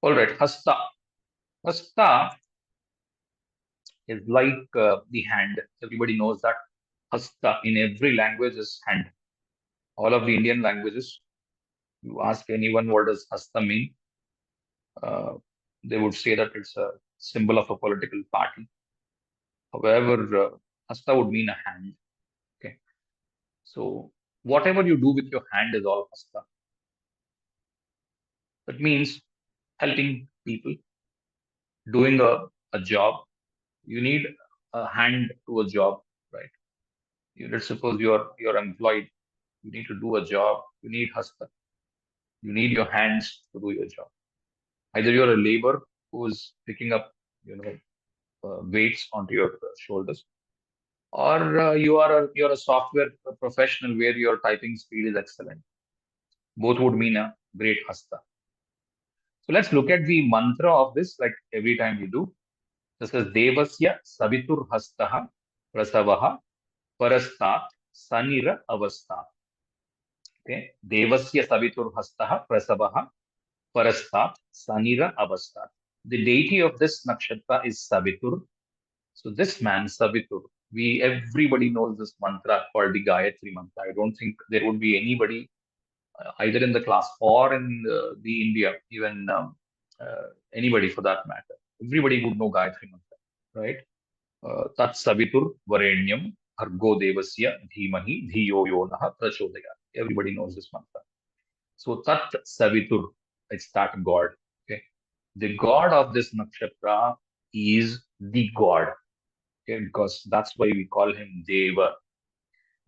All right, Hasta. Hasta is like the hand. Everybody knows that Hasta in every language is hand. All of the Indian languages, you ask anyone what does Hasta mean, uh, they would say that it's a symbol of a political party. However, Hasta would mean a hand. Okay, so whatever you do with your hand is all Hasta. That means helping people, doing a job. You need a hand to a job, right? Let's suppose you're employed. You need to do a job. You need Hasta. You need your hands to do your job. Either you're a labor who's picking up, you know, weights onto your shoulders, or you're a software professional where your typing speed is excellent. Both would mean a great Hasta. So let's look at the mantra of this, like every time we do. This is Devasya Savitur Hastaha Prasavaha Parastat Sanira Avastha. Okay. Devasya Savitur Hastaha Prasavaha Parastat Sanira Avastha. The deity of this nakshatra is Savitur. So this man, Savitur, everybody knows this mantra called the Gayatri mantra. I don't think there would be anybody either in the class or in the India, even anybody for that matter. Everybody would know Gayatri mantra, right? Tat Savitur Varenyam Bhargo Devasya Dhimahi Dhiyo Yonaha Prachodaya. Everybody knows this mantra. So Tat Savitur, it's that God. Okay. The God of this nakshatra is the God. Okay, because that's why we call him Deva.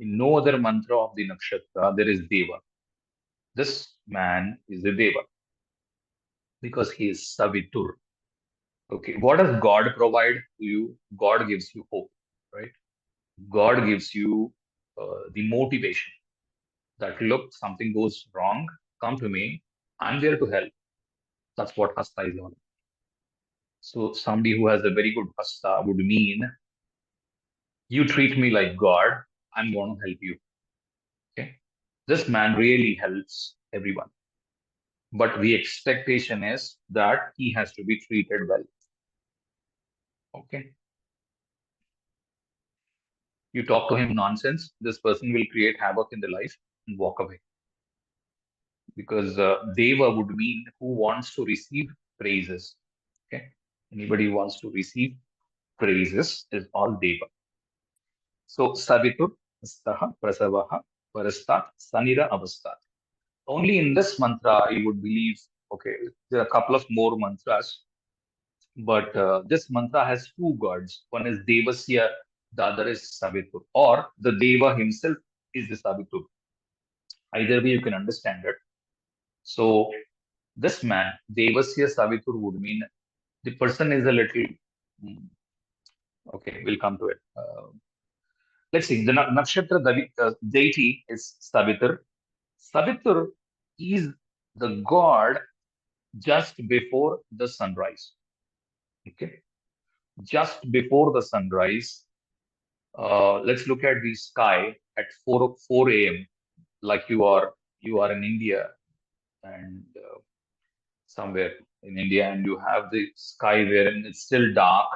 In no other mantra of the nakshatra, there is Deva. This man is the Deva because he is Savitur. Okay, what does God provide to you? God gives you hope, right? God gives you the motivation that look, something goes wrong, come to me, I'm there to help. That's what Hasta is all. So somebody who has a very good Hasta would mean you treat me like God, I'm going to help you. Okay, this man really helps everyone, but the expectation is that he has to be treated well. Okay, you talk to him nonsense, this person will create havoc in the life and walk away. Because Deva would mean who wants to receive praises. Okay, anybody who wants to receive praises is all Deva. So Savitur, Staha, Prasavaha, Parastat, Sanira, Avastat. Only in this mantra you would believe, okay, there are a couple of more mantras, but this mantra has two gods. One is Devasya, the other is Savitur, or the Deva himself is the Savitur. Either way, you can understand it. So this man, Devasya Savitur, would mean the person is a little. mm, Okay, we'll come to it. Let's see. The nakshatra deity is Savitur. Savitur is the god just before the sunrise. Okay, just before the sunrise. Let's look at the sky at 4 a.m. Like you are in India and somewhere in India, and you have the sky wherein it's still dark.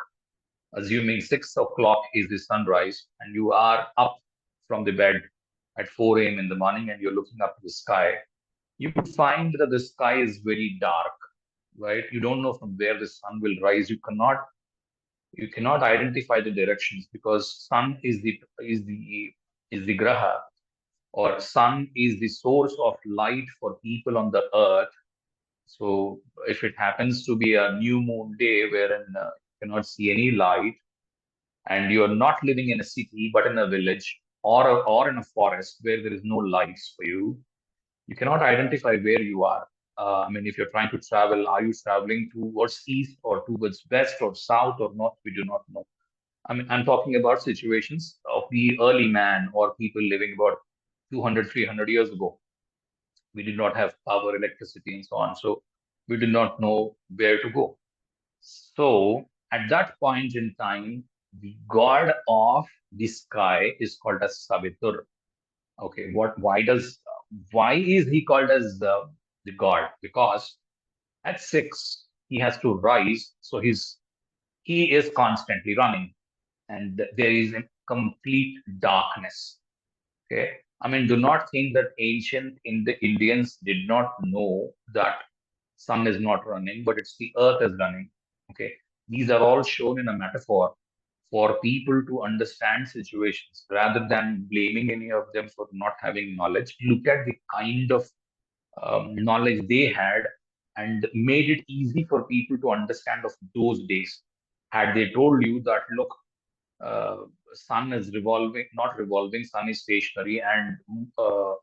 Assuming 6 o'clock is the sunrise, and you are up from the bed at 4 a.m. in the morning, and you're looking up to the sky, you would find that the sky is very dark, right? You don't know from where the sun will rise. You cannot identify the directions because sun is the graha, or sun is the source of light for people on the earth. So if it happens to be a new moon day wherein you cannot see any light, and you are not living in a city but in a village, or in a forest where there is no lights for you, you cannot identify where you are. I mean, if you're trying to travel, are you traveling towards east or towards west or south or north? We do not know. I mean, I'm talking about situations of the early man or people living about 200, 300 years ago. We did not have power, electricity, and so on. So we did not know where to go. So at that point in time, the god of the sky is called as Savitur. Okay, why is he called as the god? Because at 6, he has to rise. So he is constantly running, and there is a complete darkness. Okay. I mean, do not think that ancient in the Indians did not know that sun is not running, but it's the earth is running. Okay. These are all shown in a metaphor for people to understand situations rather than blaming any of them for not having knowledge. Look at the kind of knowledge they had and made it easy for people to understand of those days. Had they told you that, look, uh, sun is revolving, not revolving, sun is stationary, and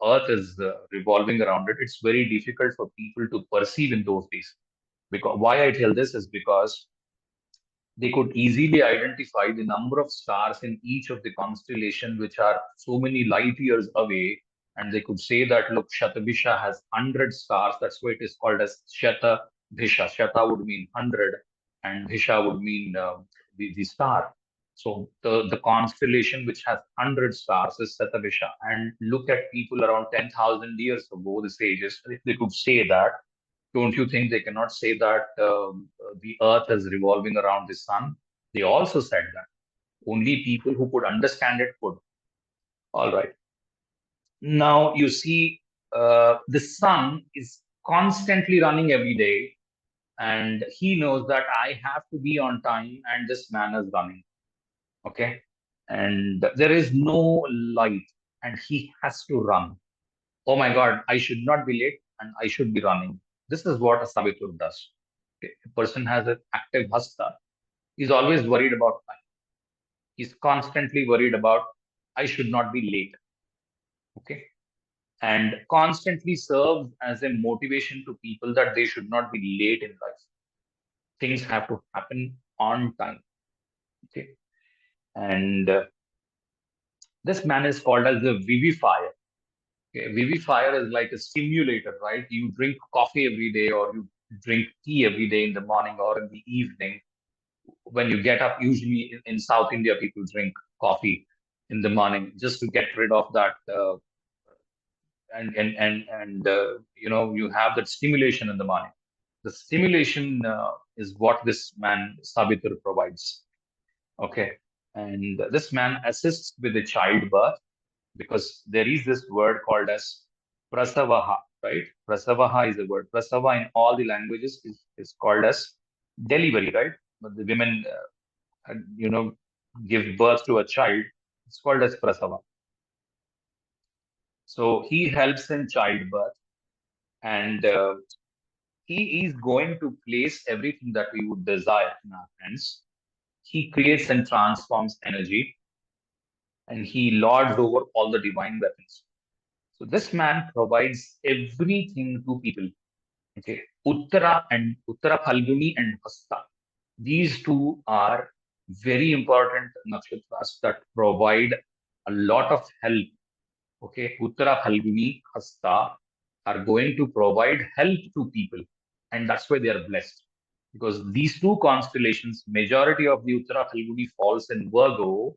earth is revolving around it, it's very difficult for people to perceive in those days. Because why I tell this is because they could easily identify the number of stars in each of the constellation, which are so many light years away. And they could say that, look, Shatabisha has 100 stars. That's why it is called as Shatabhisha. Shata would mean 100, and Bhisha would mean the star. So the constellation which has 100 stars is Shatabisha. And look at people around 10,000 years ago, the sages, if they could say that, don't you think they cannot say that the earth is revolving around the sun? They also said that. Only people who could understand it could. All right. Now you see, the sun is constantly running every day, and he knows that I have to be on time, and this man is running. Okay. And there is no light, and he has to run. Oh my God, I should not be late and I should be running. This is what a Savitur does. Okay. A person has an active Hastha. He's always worried about time. He's constantly worried about, I should not be late. Okay. And constantly serves as a motivation to people that they should not be late in life. Things have to happen on time. Okay. And this man is called as the vivifier. Okay. Vivifier is like a stimulator, right? You drink coffee every day, or you drink tea every day in the morning or in the evening. When you get up, usually in South India, people drink coffee in the morning just to get rid of that, and you have that stimulation in the morning. The stimulation is what this man Sabitur provides. Okay, and this man assists with the childbirth, because there is this word called as prasavaha, right? Prasavaha is a word. Prasava in all the languages is called as delivery, right? But the women, you know, give birth to a child. It's called as prasava. So he helps in childbirth, and he is going to place everything that we would desire in our hands. He creates and transforms energy, and he lords over all the divine weapons. So this man provides everything to people. Okay, Uttara Phalguni and Hastha. These two are very important nakshatras that provide a lot of help. Okay, Uttara Phalguni, Hastha are going to provide help to people, and that's why they are blessed. Because these two constellations, majority of the Uttara Phalguni falls in Virgo,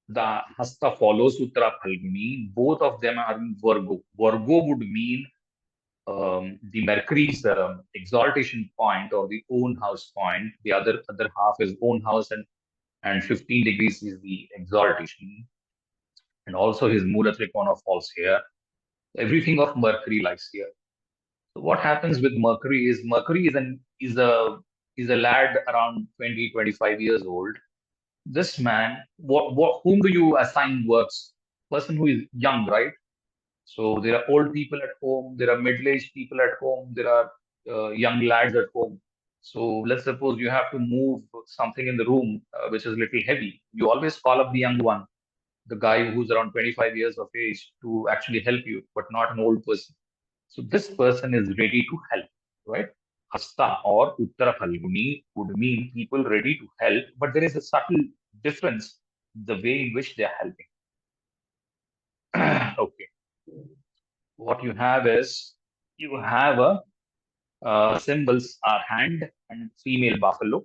the Hastha follows Uttara Phalguni, both of them are in Virgo. Virgo would mean the Mercury's exaltation point or the own house point. The other half is own house, and 15 degrees is the exaltation. And also his Mula Trikona falls here. Everything of Mercury lies here. So what happens with Mercury is Mercury is a lad around 20, 25 years old. This man, whom do you assign works? Person who is young, right? So there are old people at home, there are middle-aged people at home, there are young lads at home. So let's suppose you have to move something in the room which is a little heavy. You always call up the young one, the guy who's around 25 years of age, to actually help you, but not an old person. So this person is ready to help, right? Hasta or Uttara Phalguni would mean people ready to help, but there is a subtle difference the way in which they are helping. Okay. What you have is you have a symbols are hand and female buffalo.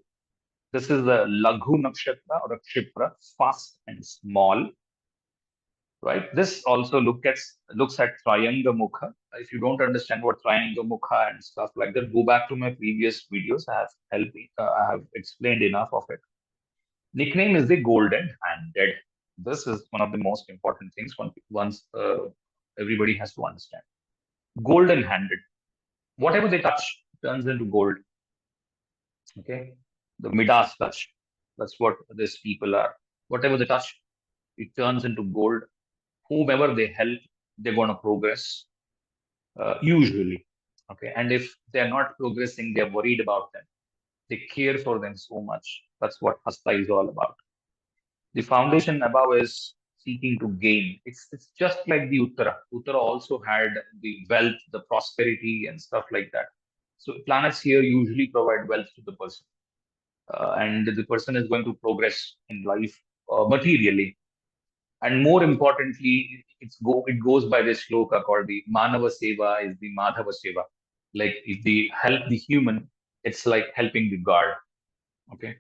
This is a Laghu Nakshatra or a Kshipra, fast and small, right? This also looks at Trayanga Mukha. If you don't understand what triangle mukha and stuff like that, go back to my previous videos. I have explained enough of it. Nickname is the golden handed. This is one of the most important things once everybody has to understand. Golden handed. Whatever they touch turns into gold. Okay. The Midas touch. That's what these people are. Whatever they touch, it turns into gold. Whomever they help, they're going to progress, usually. Okay. And if they're not progressing, they're worried about them. They care for them so much. That's what Hastha is all about. The foundation above is seeking to gain. It's just like the Uttara. Uttara also had the wealth, the prosperity, and stuff like that. So planets here usually provide wealth to the person, and the person is going to progress in life materially. And more importantly, it goes by this shloka called the Manava Seva is the Madhava Seva. Like if they help the human, it's like helping the god. Okay.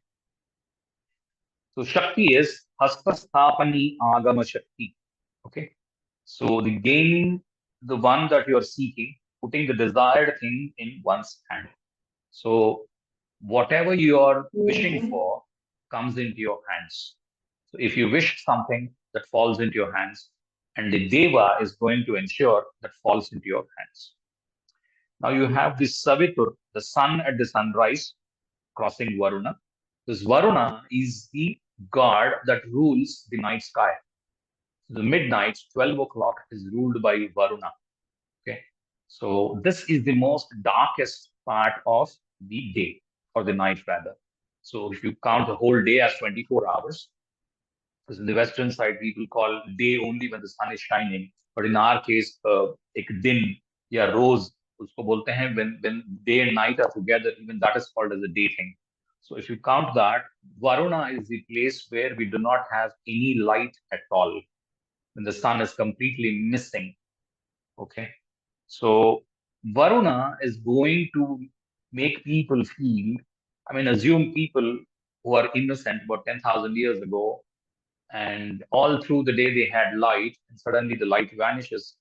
So Shakti is Hastasthapani Agama Shakti. Okay. So the gaining, the one that you are seeking, putting the desired thing in one's hand. So whatever you are wishing for comes into your hands. So if you wish something, that falls into your hands, and the Deva is going to ensure that falls into your hands. Now you have this Savitur, the sun at the sunrise, crossing Varuna. This Varuna is the god that rules the night sky. The midnight, 12 o'clock, is ruled by Varuna. Okay. So this is the most darkest part of the day, or the night rather. So if you count the whole day as 24 hours, because in the western side people call day only when the sun is shining, but in our case, ek din ya rose, usko bolte hain, when day and night are together, even that is called as a day thing. So if you count that, Varuna is the place where we do not have any light at all, when the sun is completely missing. Okay. So Varuna is going to make people feel, I mean, assume people who are innocent about 10,000 years ago, and all through the day they had light, and suddenly the light vanishes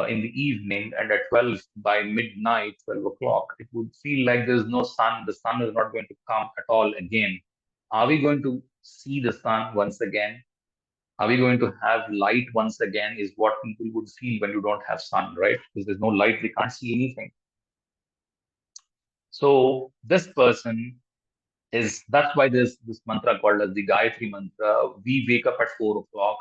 in the evening, and at 12, by midnight, 12 o'clock, it would feel like there's no sun. The sun is not going to come at all again. Are we going to see the sun once again? Are we going to have light once again? Is what people would feel when you don't have sun, right? Because there's no light, they can't see anything. So this person that's why there's this mantra called as the Gayatri mantra. We wake up at 4 o'clock,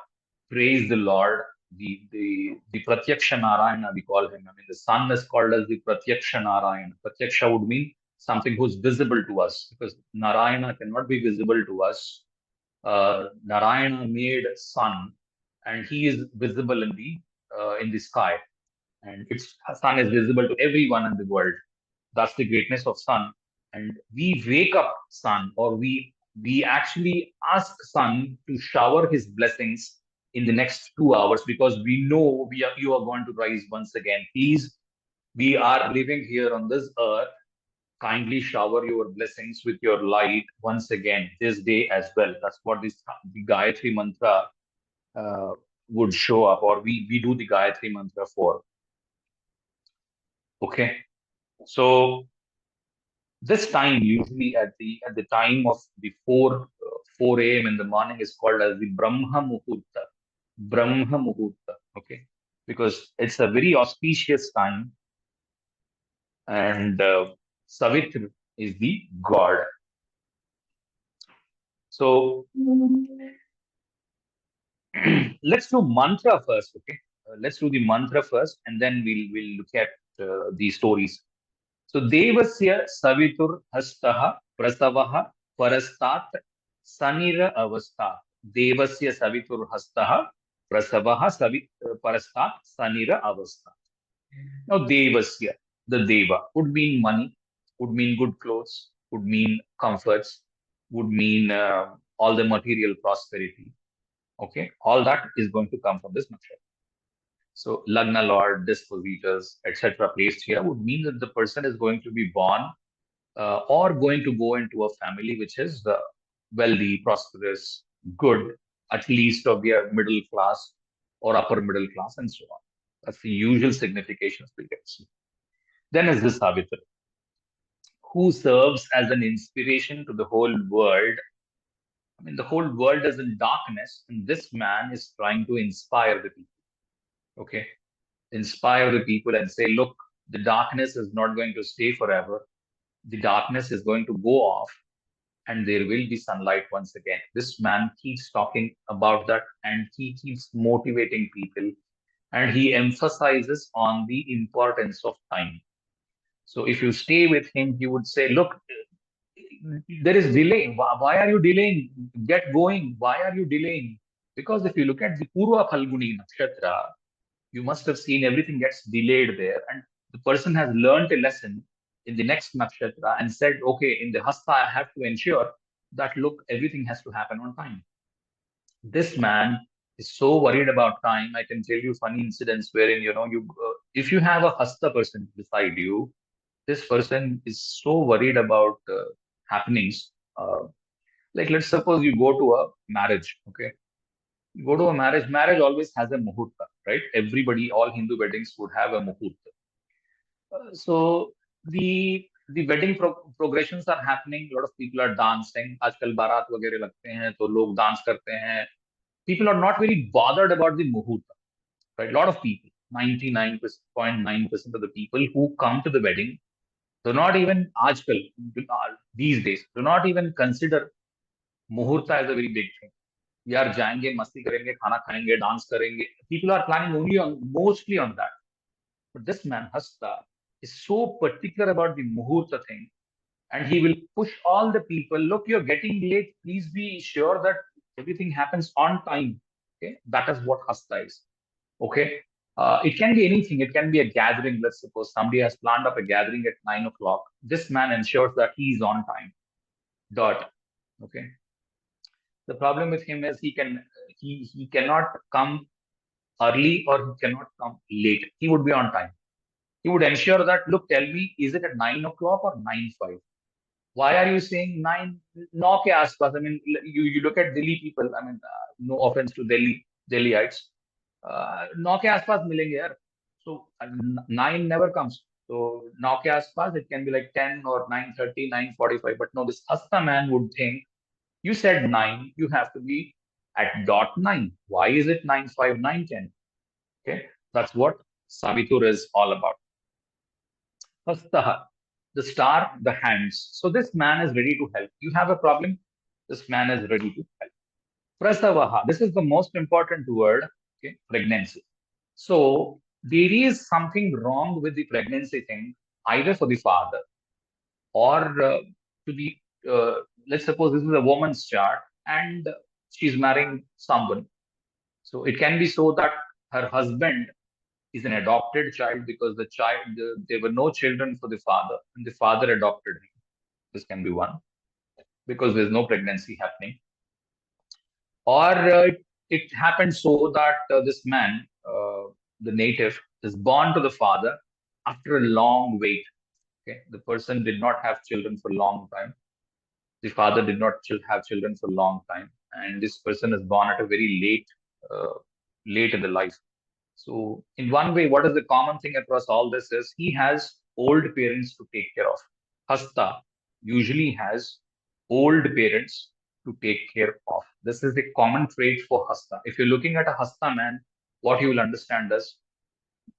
praise the Lord, the Pratyaksha Narayana, we call him. I mean, the sun is called as the Pratyaksha Narayana. Pratyaksha would mean something who's visible to us, because Narayana cannot be visible to us. Narayana made sun, and he is visible in the sky, and its sun is visible to everyone in the world. That's the greatness of sun. And we wake up sun, or we actually ask sun to shower his blessings in the next 2 hours, because we know you are going to rise once again. Please, we are living here on this earth. Kindly shower your blessings with your light once again this day as well. That's what the Gayatri mantra would show up, or we do the Gayatri mantra for. Okay. So this time, usually at the time of the 4 a.m. in the morning, is called as the Brahma Muhurta. Brahma Muhurta. Okay. Because it's a very auspicious time, and Savitri is the god. So let's do mantra first. Okay. Let's do the mantra first, and then we'll look at the stories. So Devasya Savitur Hastaha Prasavaha Parastat Sanira Avastha. Devasya Savitur Hastaha Prasavaha Parastat Sanira Avastha. Now Devasya, the Deva, would mean money, would mean good clothes, would mean comforts, would mean all the material prosperity. Okay, all that is going to come from this nakshatra. So Lagna Lord, Dispositors, etc. placed here would mean that the person is going to be born or going to go into a family which is wealthy, prosperous, good, at least of their middle class or upper middle class, and so on. That's the usual significations we get. Then is this Savitri, who serves as an inspiration to the whole world. I mean, the whole world is in darkness, and this man is trying to inspire the people. Okay, inspire the people and say, look, the darkness is not going to stay forever. The darkness is going to go off, and there will be sunlight once again. This man keeps talking about that, and he keeps motivating people, and he emphasizes on the importance of time. So if you stay with him, he would say, look, there is delay. Why are you delaying? Get going. Why are you delaying? Because if you look at the Purva Phalguni Nakshatra, you must have seen everything gets delayed there. And the person has learned a lesson in the next nakshatra and said, okay, in the Hastha, I have to ensure that, look, everything has to happen on time. This man is so worried about time. I can tell you funny incidents wherein, if you have a Hastha person beside you, this person is so worried about happenings. Like, let's suppose you go to a marriage, okay? You go to a marriage always has a muhurta, right? Everybody, all Hindu weddings would have a muhurta. So the wedding progressions are happening. A lot of people are dancing. आजकल बारात वगैरह लगते हैं तो लोग dance करते हैं. People are not very bothered about the muhurta, right? A lot of people, 99.9% of the people who come to the wedding do not even आजकल these days do not even consider muhurta as a very big thing. यार जाएंगे मस्ती करेंगे खाना खाएंगे dance करेंगे. People are planning only on mostly on that. But this man Hasta is so particular about the muhurta thing, and he will push all the people. Look, you're getting late. Please be sure that everything happens on time. Okay, that is what Hasta is. Okay, it can be anything. It can be a gathering. Let's suppose somebody has planned up a gathering at 9 o'clock. This man ensures that he is on time. Dot. Okay. The problem with him is he cannot come early or he cannot come late. He would be on time. He would ensure that, look, tell me, is it at 9 o'clock or 9:05? Why are you saying 9? No ke aspas. I mean, you look at Delhi people. I mean, no offense to Delhiites. No ke aspas milenge yaar. So 9 never comes. So no ke aspas, it can be like 10 or 9:30, 9:45. But no, this Hasta man would think, you said 9, you have to be at dot 9. Why is it 9:05, 9:10? Okay, that's what Savitur is all about. Hastha, the star, the hands. So this man is ready to help. You have a problem, this man is ready to help. Prasavaha, this is the most important word, okay, pregnancy. So there is something wrong with the pregnancy thing, either for the father or to the, let's suppose this is a woman's chart and she's marrying someone. So it can be so that her husband is an adopted child because there were no children for the father and the father adopted him. This can be one because there's no pregnancy happening. Or it happened so that this man, the native, is born to the father after a long wait. Okay, the person did not have children for a long time. The father did not have children for a long time, and this person is born at a very late in the life. So, in one way, what is the common thing across all this is he has old parents to take care of. Hasta usually has old parents to take care of. This is the common trait for Hasta. If you're looking at a Hasta man, what you will understand is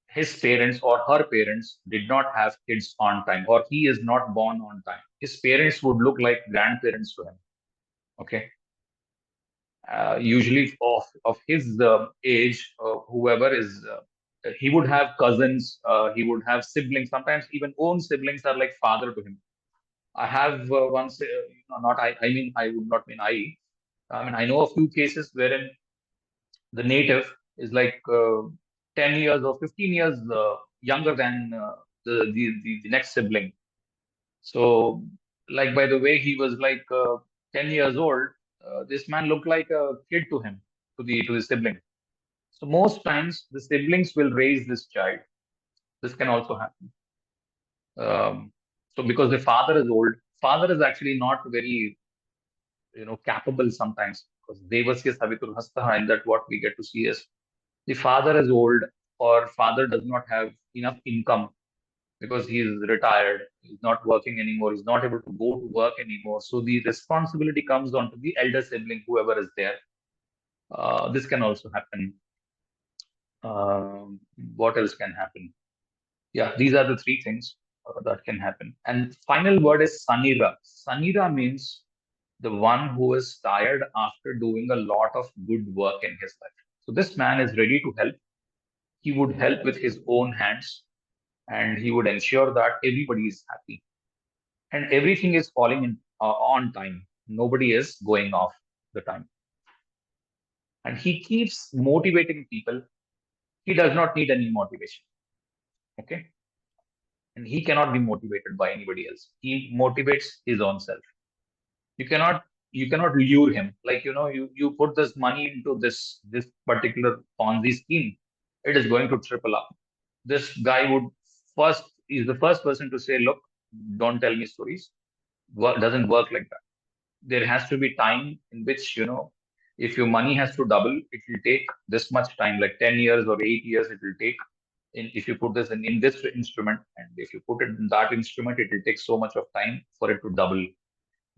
his parents or her parents did not have kids on time, or he is not born on time. His parents would look like grandparents to him. Okay. Usually of his age, whoever is, he would have cousins, he would have siblings. Sometimes even own siblings are like father to him. I have once, not I mean, I would not mean I mean, I know a few cases wherein the native is like 10 years or 15 years younger than the next sibling. So, like, by the way, he was like 10 years old. This man looked like a kid to him, to the sibling. So most times the siblings will raise this child. This can also happen. So because the father is old, father is actually not very, capable sometimes because Devasya Savitur Hastha, and that what we get to see is the father is old. or father does not have enough income because he is retired, he's not working anymore, he's not able to go to work anymore. So the responsibility comes on to the elder sibling, whoever is there. This can also happen. What else can happen? Yeah, these are the three things that can happen. And final word is sanira. Sanira means the one who is tired after doing a lot of good work in his life. So this man is ready to help. He would help with his own hands, and he would ensure that everybody is happy and everything is falling in on time. Nobody is going off the time. And he keeps motivating people. He does not need any motivation. Okay. And he cannot be motivated by anybody else. He motivates his own self. You cannot lure him. Like, you put this money into this particular Ponzi scheme, it is going to triple up. This guy would first is the first person to say, look, don't tell me stories. Doesn't work like that. There has to be time in which, if your money has to double, it will take this much time, like 10 years or 8 years it will take. If you put this in this instrument, and if you put it in that instrument, it will take so much of time for it to double.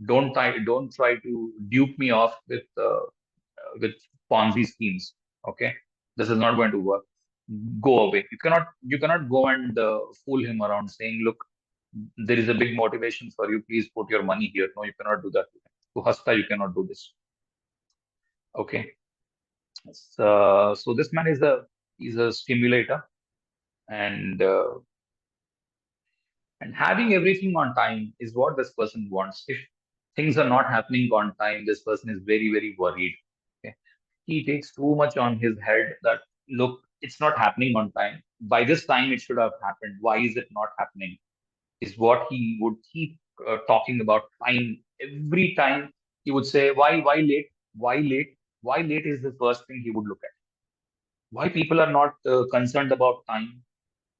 Don't try to dupe me off with Ponzi schemes. Okay, this is not going to work. Go away. You cannot go and fool him around saying, look, there is a big motivation for you, please put your money here. No, you cannot do that. To Hastha, you cannot do this. Okay. So this man is a stimulator, and having everything on time is what this person wants. If things are not happening on time, this person is very, very worried. Okay. He takes too much on his head that, look, it's not happening on time. By this time, it should have happened. Why is it not happening? Is what he would keep talking about time. Every time he would say, why late? Why late? Why late is the first thing he would look at. Why people are not concerned about time?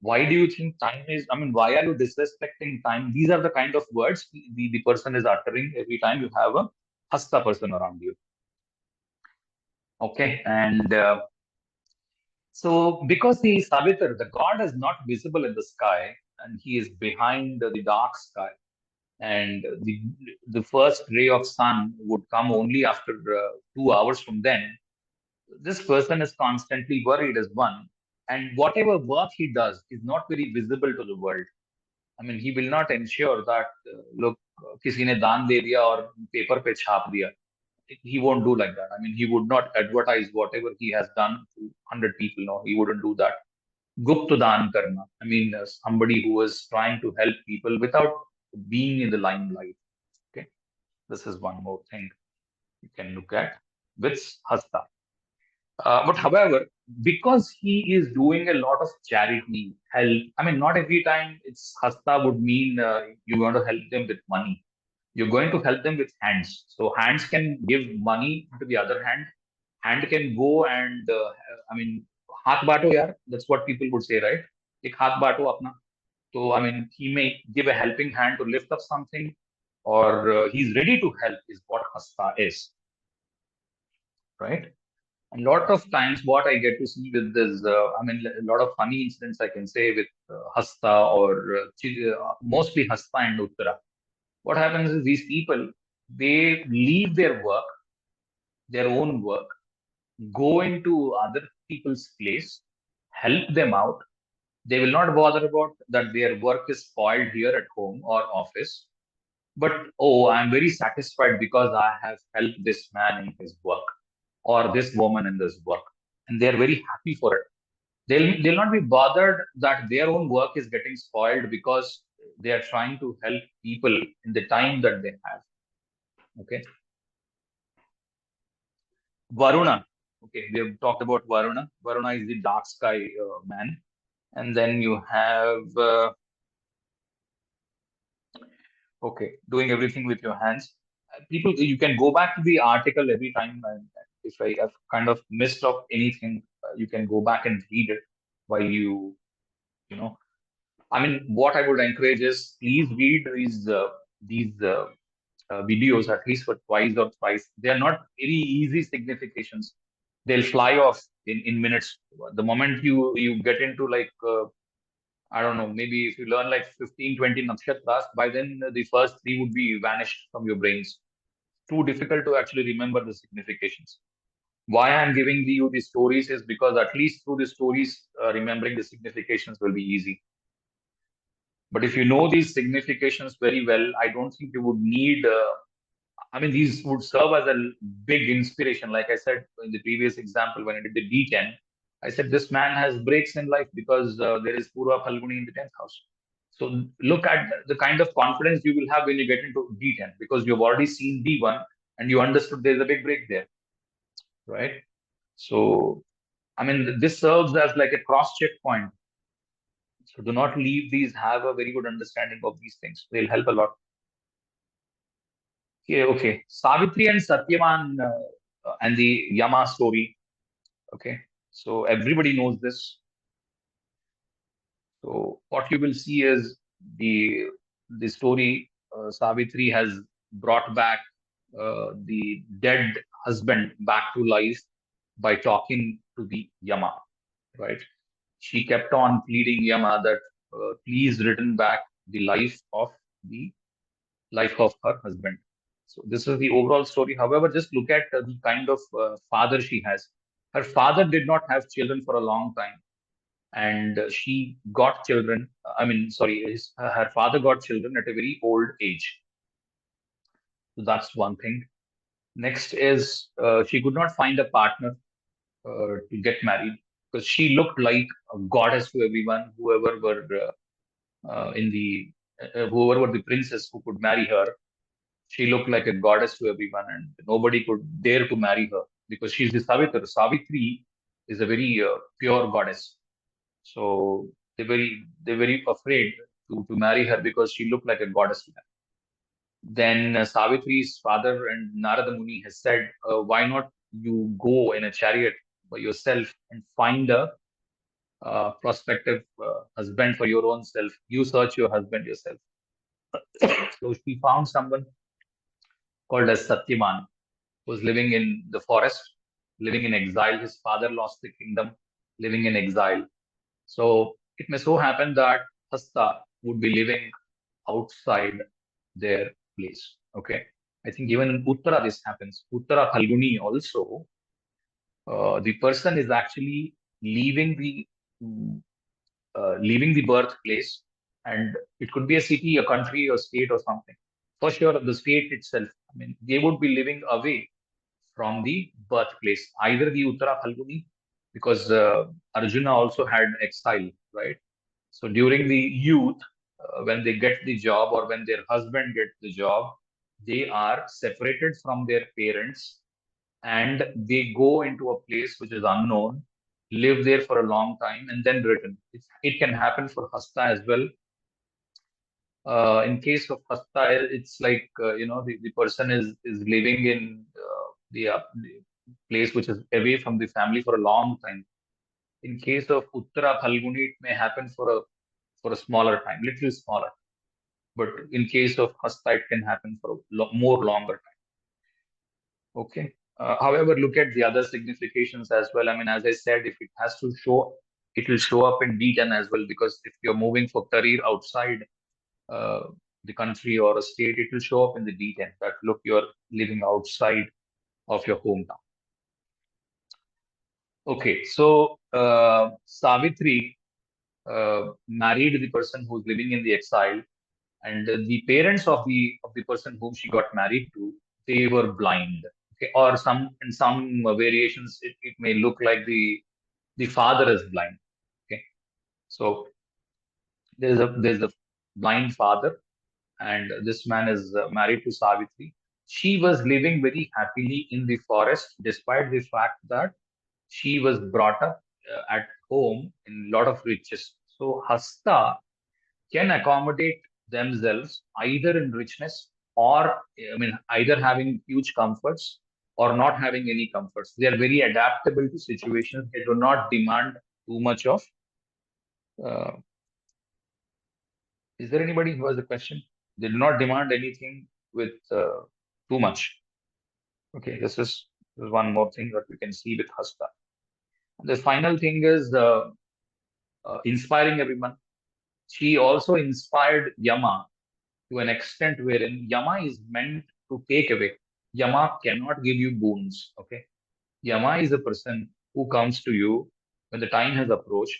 Why do you think time is, I mean, why are you disrespecting time? These are the kind of words the person is uttering every time you have a Hasta person around you. Okay. And so because the Savitar, the god, is not visible in the sky, and he is behind the dark sky, and the first ray of sun would come only after 2 hours from then, this person is constantly worried as one, and whatever work he does is not very visible to the world. I mean, he will not ensure that, look, किसी ने दान दे दिया और paper पे छाप दिया. He won't do like that. I mean, he would not advertise whatever he has done to 100 people. No, he wouldn't do that. Gupta dan karna. I mean, somebody who is trying to help people without being in the limelight. Okay, this is one more thing you can look at with Hasta. But however, because he is doing a lot of charity help, I mean, not every time it's Hasta would mean you want to help them with money. You're going to help them with hands. So hands can give money to the other hand. Hand can go and, I mean, हाथ बांटो यार. That's what people would say, right? एक हाथ बांटो अपना. So, I mean, he may give a helping hand to lift up something, or he's ready to help, is what Hasta is, right? A lot of times, what I get to see with this, I mean, a lot of funny incidents I can say with Hasta, or mostly Hasta and Uttara. What happens is these people, they leave their work, their own work, go into other people's place, help them out. They will not bother about that their work is spoiled here at home or office. But, oh, I'm very satisfied because I have helped this man in his work, or this woman in this work. And they're very happy for it. They'll not be bothered that their own work is getting spoiled because they are trying to help people in the time that they have. Okay. Varuna. Okay, we have talked about Varuna. Varuna is the dark sky man. And then you have, okay, doing everything with your hands. People, you can go back to the article every time. And if I have kind of missed of anything, you can go back and read it while you know. I mean, what I would encourage is, please read these videos at least for twice or thrice. They are not very easy significations. they'll fly off in minutes. The moment you get into like I don't know, maybe if you learn like 15, 20 nakshatras, by then the first three would be vanished from your brains. Too difficult to actually remember the significations. Why I'm giving you these stories is because at least through the stories, remembering the significations will be easy. But if you know these significations very well, I don't think you would need. I mean, these would serve as a big inspiration. Like I said in the previous example, when I did the D10, I said this man has breaks in life because there is Purva Phalguni in the 10th house. So look at the kind of confidence you will have when you get into D10 because you've already seen D1 and you understood there's a big break there, right? So, I mean, this serves as like a cross-check point. So do not leave these, have a very good understanding of these things. They'll help a lot. Okay, okay. Savitri and Satyavan and the Yama story. Okay. So everybody knows this. So what you will see is the story. Savitri has brought back the dead husband back to life by talking to the Yama, right? She kept on pleading Yama that please return back the the life of her husband. So this is the overall story. However, just look at the kind of father she has. Her father did not have children for a long time, and she got children. I mean, sorry, her father got children at a very old age. So that's one thing. Next is she could not find a partner to get married because she looked like a goddess to everyone, whoever were the princes who could marry her. She looked like a goddess to everyone, and nobody could dare to marry her because she's the Savitri. Savitri is a very pure goddess. So they're very afraid to marry her because she looked like a goddess to them. Then Savitri's father and Narada Muni has said, why not you go in a chariot by yourself and find a prospective husband for your own self. You search your husband yourself. So she found someone called as Satyavan, who was living in the forest, living in exile. His father lost the kingdom, living in exile. So it may so happen that Hastha would be living outside their place. Okay. I think even in Uttara this happens. Uttara Phalguni also, the person is actually leaving mm, leaving the birthplace, and it could be a city, a country, or state, or something. For sure, the state itself. I mean, they would be living away from the birthplace, either the Uttara Phalguni, because Arjuna also had exile, right? So during the youth, when they get the job or when their husband gets the job, they are separated from their parents and they go into a place which is unknown, live there for a long time, and then return. It can happen for Hasta as well. In case of Hasta, it's like the person is living in the place which is away from the family for a long time. In case of Uttara Phalguni, it may happen for a smaller time, little smaller. But in case of Hasta, it can happen for a more longer time. Okay. However, look at the other significations as well. I mean, as I said, if it has to show, it will show up in D10 as well, because if you're moving for career outside uh, the country or a state, it will show up in the D10 that look, you're living outside of your hometown. Okay, so Savitri married the person who's living in the exile, and the parents of the person whom she got married to, they were blind. Okay, or in some variations, it may look like the father is blind. Okay, so there's a blind father, and this man is married to Savitri. She was living very happily in the forest, despite the fact that she was brought up at home in a lot of riches. So Hasta can accommodate themselves either in richness or, I mean, either having huge comforts or not having any comforts. They are very adaptable to situations. They do not demand too much of. Uh, is there anybody who has a question? They do not demand anything with too much. Okay, this is There's one more thing that we can see with Hasta. The final thing is inspiring everyone. She also inspired Yama to an extent wherein Yama is meant to take away. Yama cannot give you boons. Okay. Yama is a person who comes to you when the time has approached,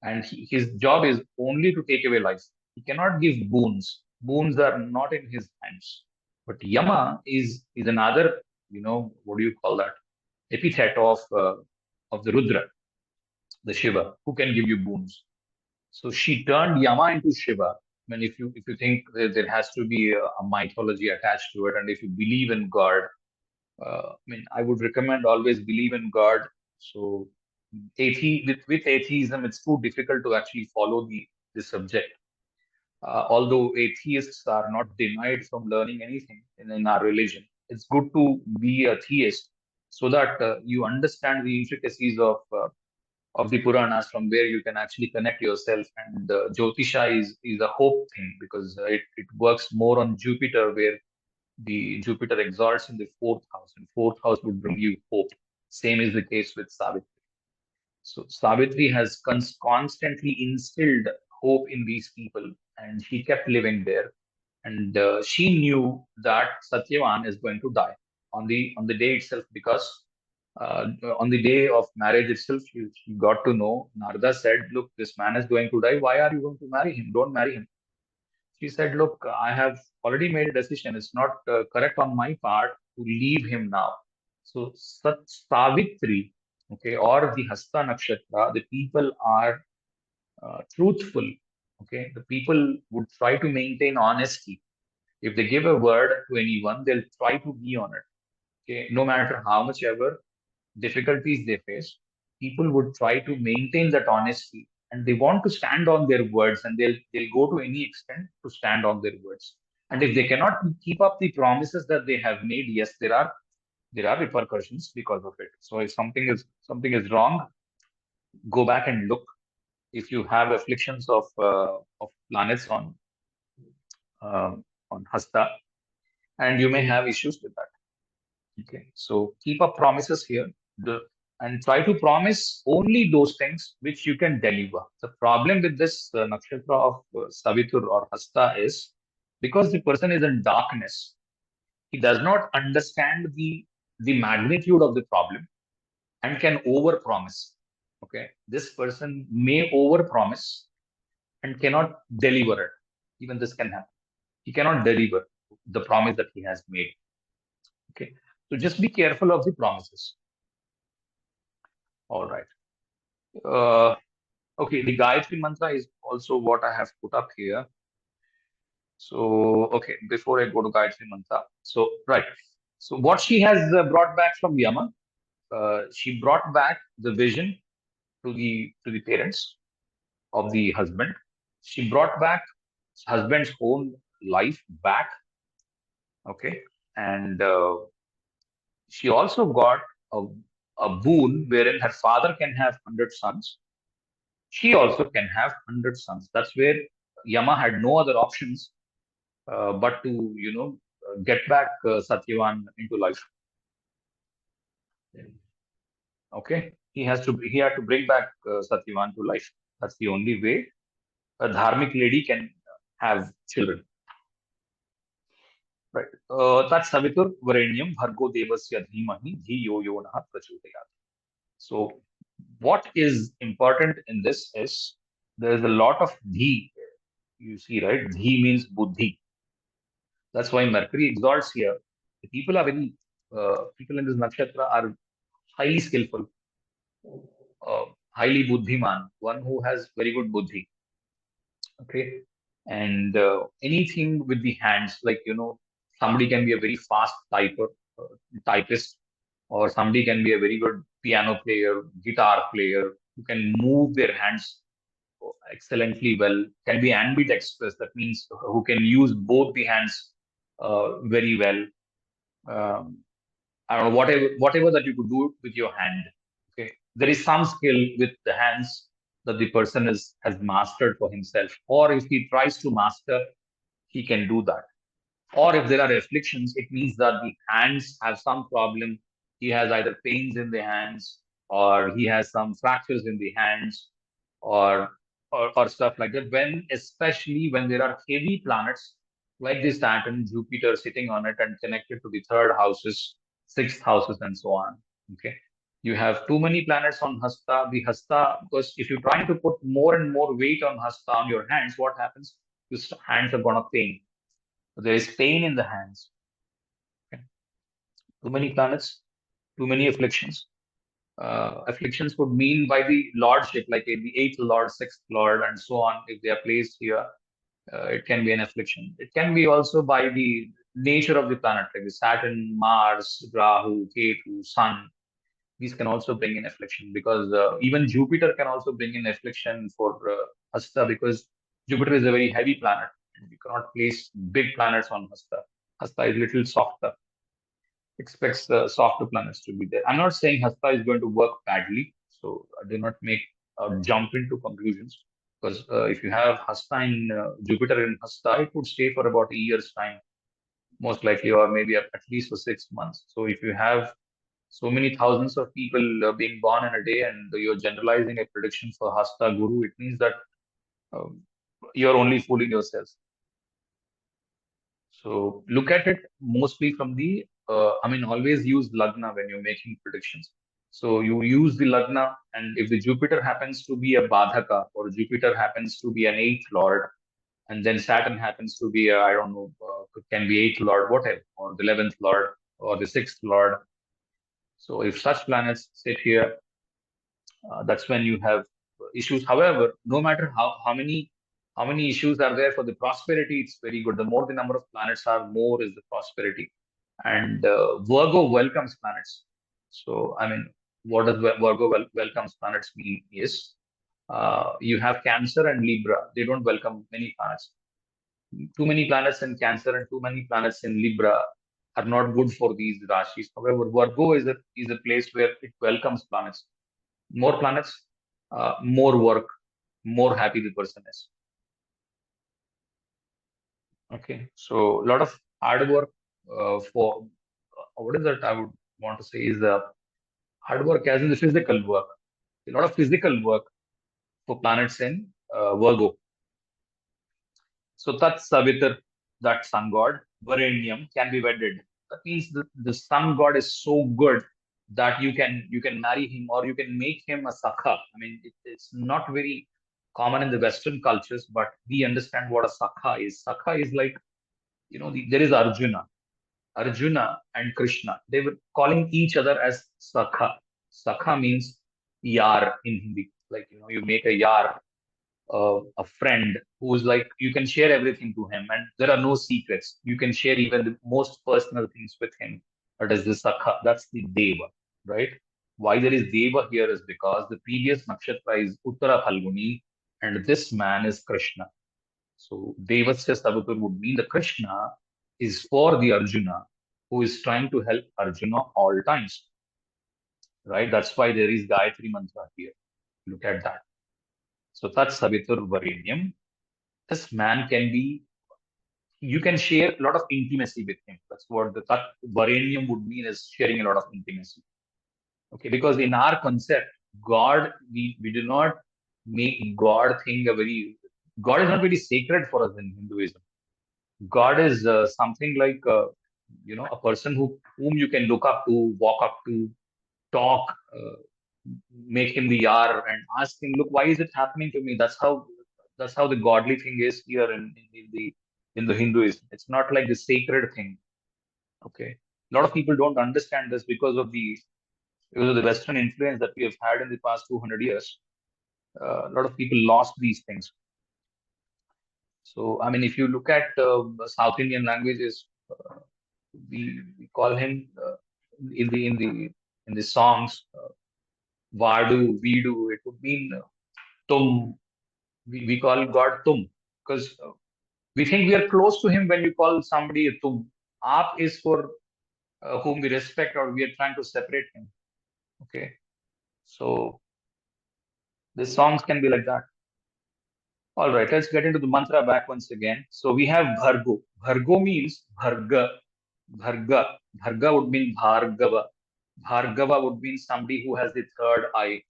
and his job is only to take away life. He cannot give boons. Boons are not in his hands. But Yama is another, what do you call that? Epithet of the Rudra, the Shiva, who can give you boons. So she turned Yama into Shiva. I mean, if you think there has to be a mythology attached to it, and if you believe in God, I would recommend always believe in God. So, with atheism, it's too difficult to actually follow the subject. Although atheists are not denied from learning anything in our religion, it's good to be a theist so that you understand the intricacies of the Puranas, from where you can actually connect yourself. And Jyotisha is a hope thing, because it works more on Jupiter, where the Jupiter exalts in the fourth house, and fourth house would bring you hope. Same is the case with Savitri. So Savitri has constantly instilled hope in these people, and she kept living there. And she knew that Satyavan is going to die on the day itself, because on the day of marriage itself, she got to know. Narada said, "Look, this man is going to die. Why are you going to marry him? Don't marry him." She said, "Look, I have already made a decision. It's not correct on my part to leave him now." So, such Savitri, okay, or the Hasta Nakshatra, the people are truthful. Okay, the people would try to maintain honesty. If they give a word to anyone, they'll try to be on it. Okay, no matter how much ever difficulties they face, people would try to maintain that honesty, and they want to stand on their words, and they'll go to any extent to stand on their words. And if they cannot keep up the promises that they have made, yes, there are repercussions because of it. So if something is wrong, go back and look. If you have afflictions of planets on Hasta, and you may have issues with that. Okay, so keep up promises here, and try to promise only those things which you can deliver. The problem with this nakshatra of Savitur or Hasta is, because the person is in darkness, he does not understand the magnitude of the problem and can over promise. Okay, this person may over promise and cannot deliver it. Even this can happen. He cannot deliver the promise that he has made. Okay, so just be careful of the promises. All right. Okay, the Gayatri mantra is also what I have put up here. So, okay, before I go to Gayatri mantra, so right. So, what she has brought back from Yama, she brought back the vision to the parents of the husband. She brought back husband's own life back. Okay, and she also got a boon wherein her father can have 100 sons. She also can have 100 sons. That's where Yama had no other options but to, get back Satyavan into life. Okay, he had to bring back Satyavan to life. That's the only way a dharmic lady can have children. Right. That's Savitur Varenyam Bhargo Devasya Dhimahi Dhiyo Yo Nah Prachodayat. So, what is important in this is there is a lot of dhi. You see, right? Dhi means buddhi. That's why Mercury exalts here. The people in this nakshatra are highly skillful, highly buddhiman, one who has very good buddhi. Okay, and anything with the hands, like somebody can be a very fast typist, or somebody can be a very good piano player, guitar player, who can move their hands excellently well, can be ambidextrous. That means who can use both the hands very well. Um, I don't know, whatever that you could do with your hand. Okay, there is some skill with the hands that the person has mastered for himself, or if he tries to master, he can do that. Or if there are afflictions, it means that the hands have some problem. he has either pains in the hands, or he has some fractures in the hands, or or stuff like that. Especially when there are heavy planets like the Saturn, Jupiter sitting on it and connected to the third houses, sixth houses, and so on. Okay. You have too many planets on Hasta. The Hasta, because if you're trying to put more and more weight on Hasta on your hands, what happens? Your hands are gonna pain. There is pain in the hands. Okay. Too many planets, too many afflictions. Afflictions would mean by the lordship, like the eighth lord, sixth lord, and so on. If they are placed here, it can be an affliction. It can be also by the nature of the planet, like the Saturn, Mars, Rahu, Ketu, Sun. These can also bring in affliction, because even Jupiter can also bring in affliction for Hasta, because Jupiter is a very heavy planet and you cannot place big planets on Hasta. Hasta is little softer, expects softer planets to be there. I'm not saying Hasta is going to work badly, so I do not make jump into conclusions, because if you have Hasta in Jupiter in Hasta, it would stay for about a year's time, most likely, or maybe at least for 6 months. So if you have so many thousands of people being born in a day, and you're generalizing a prediction for Hasta Guru, it means that um, you're only fooling yourself. So look at it mostly from always use Lagna when you're making predictions. So you use the Lagna, and if the Jupiter happens to be a Badhaka, or Jupiter happens to be an eighth lord, and then Saturn happens to be I don't know, can be eighth lord, whatever, or the 11th lord, or the sixth lord. So if such planets sit here, that's when you have issues. However, no matter how many issues are there for the prosperity, it's very good. The more the number of planets are, more is the prosperity. And Virgo welcomes planets. So I mean, what does Virgo welcomes planets mean? Is you have Cancer and Libra. They don't welcome many planets. Too many planets in Cancer and too many planets in Libra are not good for these rashis. However, Virgo is a place where it welcomes planets. More planets, more work, more happy the person is. Okay, so a lot of hard work for what is that I would want to say is hard work as in the physical work. A lot of physical work for planets in Virgo. So that's Savitar, that sun god. Varanium can be wedded. That means the sun god is so good that you can marry him, or you can make him a sakha. I mean, it's not very common in the Western cultures, but we understand what a sakha is. Sakha is like, there is Arjuna. Arjuna and Krishna. They were calling each other as Sakha. Sakha means yar in Hindi. Like, you make a yar, a friend who's like, you can share everything to him, and there are no secrets. You can share even the most personal things with him. That is the Sakha. That's the Deva, right? Why there is Deva here is because the previous nakshatra is Uttara Phalguni, and this man is Krishna. So Devasya Savitur would mean the Krishna is for the Arjuna who is trying to help Arjuna all times. Right? That's why there is Gayatri Mantra here. Look at that. So that's Savitur Varenyam. This man you can share a lot of intimacy with him. That's what the Tat Varenyam would mean, is sharing a lot of intimacy. Okay, because in our concept, God, we do not make God thing God is not very sacred for us in Hinduism. God is something like a person whom you can look up to, walk up to, talk, make him the yar, and ask him, look, why is it happening to me? That's how the godly thing is here in the Hinduism. It's not like the sacred thing. Okay, a lot of people don't understand this because of the Western influence that we have had in the past 200 years. A lot of people lost these things. So, I mean, if you look at South Indian languages, we call him in the songs, Vadu, Vidu. It would mean Tum. We call God Tum, because we think we are close to him when we call somebody a Tum. Aap is for whom we respect, or we are trying to separate him. Okay, so the songs can be like that. All right, let's get into the mantra back once again. So we have Bhargo. Bhargo means Bharga. Bharga. Bharga would mean Bhargava. Bhargava would mean somebody who has the third eye,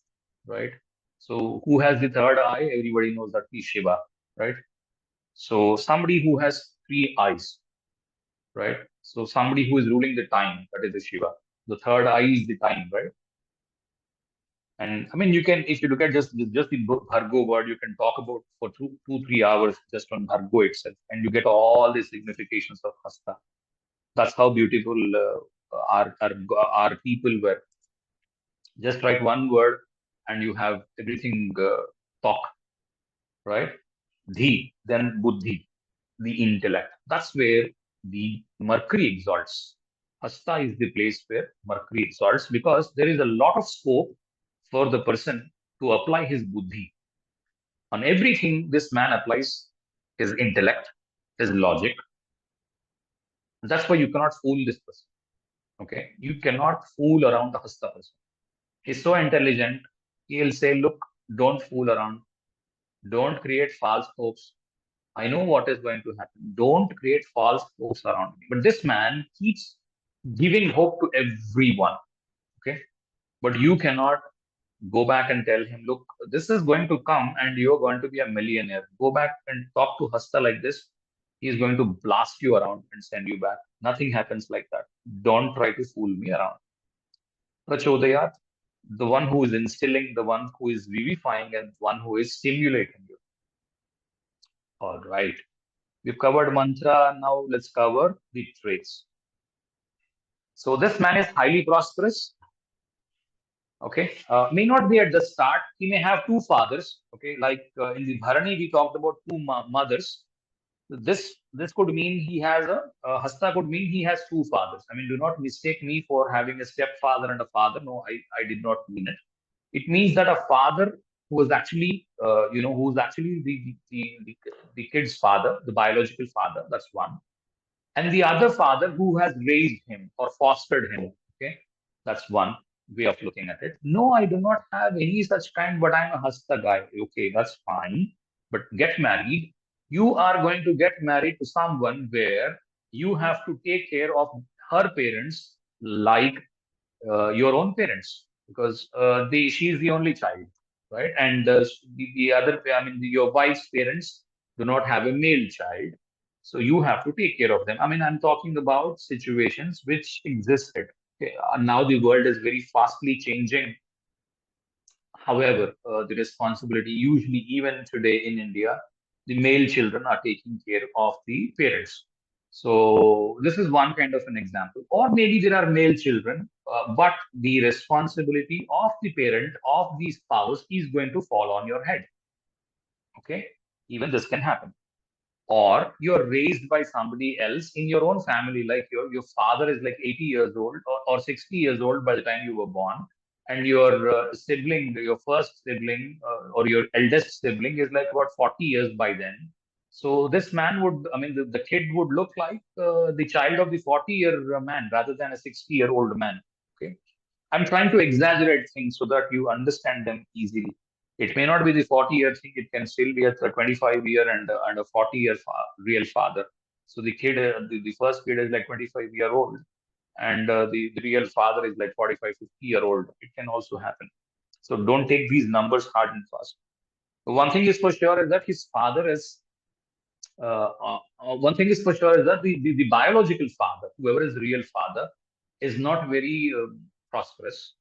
right? So who has the third eye? Everybody knows that is Shiva, right? So somebody who has three eyes, right? So somebody who is ruling the time, that is the Shiva. The third eye is the time, right? And I mean, you can, if you look at just the Bhargo word, you can talk about for 3 hours just on Bhargo itself, and you get all the significations of Hasta. That's how beautiful our people were. Just write one word, and you have everything talk, right? Dhi, then Buddhi, the intellect. That's where the Mercury exalts. Hasta is the place where Mercury exalts because there is a lot of scope for the person to apply his Buddhi. On everything, this man applies his intellect, his logic. That's why you cannot fool this person. Okay, you cannot fool around the Hasta person. He's so intelligent. He'll say, "Look, don't fool around. Don't create false hopes. I know what is going to happen. Don't create false hopes around me." But this man keeps giving hope to everyone. Okay, but you cannot go back and tell him, "Look, this is going to come and you're going to be a millionaire." Go back and talk to Hasta like this. He's going to blast you around and send you back. Nothing happens like that. Don't try to fool me around. Prachodayat, the one who is instilling, the one who is vivifying, and one who is stimulating you. All right. We've covered mantra. Now let's cover the traits. So this man is highly prosperous. Okay, may not be at the start. He may have two fathers. Okay, like in the Bharani, we talked about two mothers. This could mean he has a Hasta could mean he has two fathers. I mean, do not mistake me for having a stepfather and a father. No, I did not mean it. It means that a father who is actually who's actually the kid's father, the biological father. That's one, and the other father who has raised him or fostered him. Okay, that's one way of looking at it. No, I do not have any such kind, but I'm a Hasta guy. Okay, that's fine. But get married. You are going to get married to someone where you have to take care of her parents like your own parents because she is the only child, right? And the other, I mean, your wife's parents do not have a male child, so you have to take care of them. I mean, I'm talking about situations which existed. Okay, now the world is very fastly changing. However, the responsibility, usually even today in India, the male children are taking care of the parents. So this is one kind of an example. Or maybe there are male children, but the responsibility of the parent, of the spouse, is going to fall on your head. Okay, even this can happen. Or you're raised by somebody else in your own family, like your father is like 80 years old or 60 years old by the time you were born, and your sibling, your first sibling or your eldest sibling is like about 40 years by then. So this man would, I mean, the kid would look like the child of the 40-year man rather than a 60-year-old man. Okay, I'm trying to exaggerate things so that you understand them easily. It may not be the 40-year thing, it can still be a 25-year and a 40-year real father. So the kid, the first kid is like 25-year-old, and the real father is like 45, 50-year-old. It can also happen. So don't take these numbers hard and fast. One thing is for sure is that his father is, one thing is for sure is that the biological father, whoever is real father, is not very prosperous.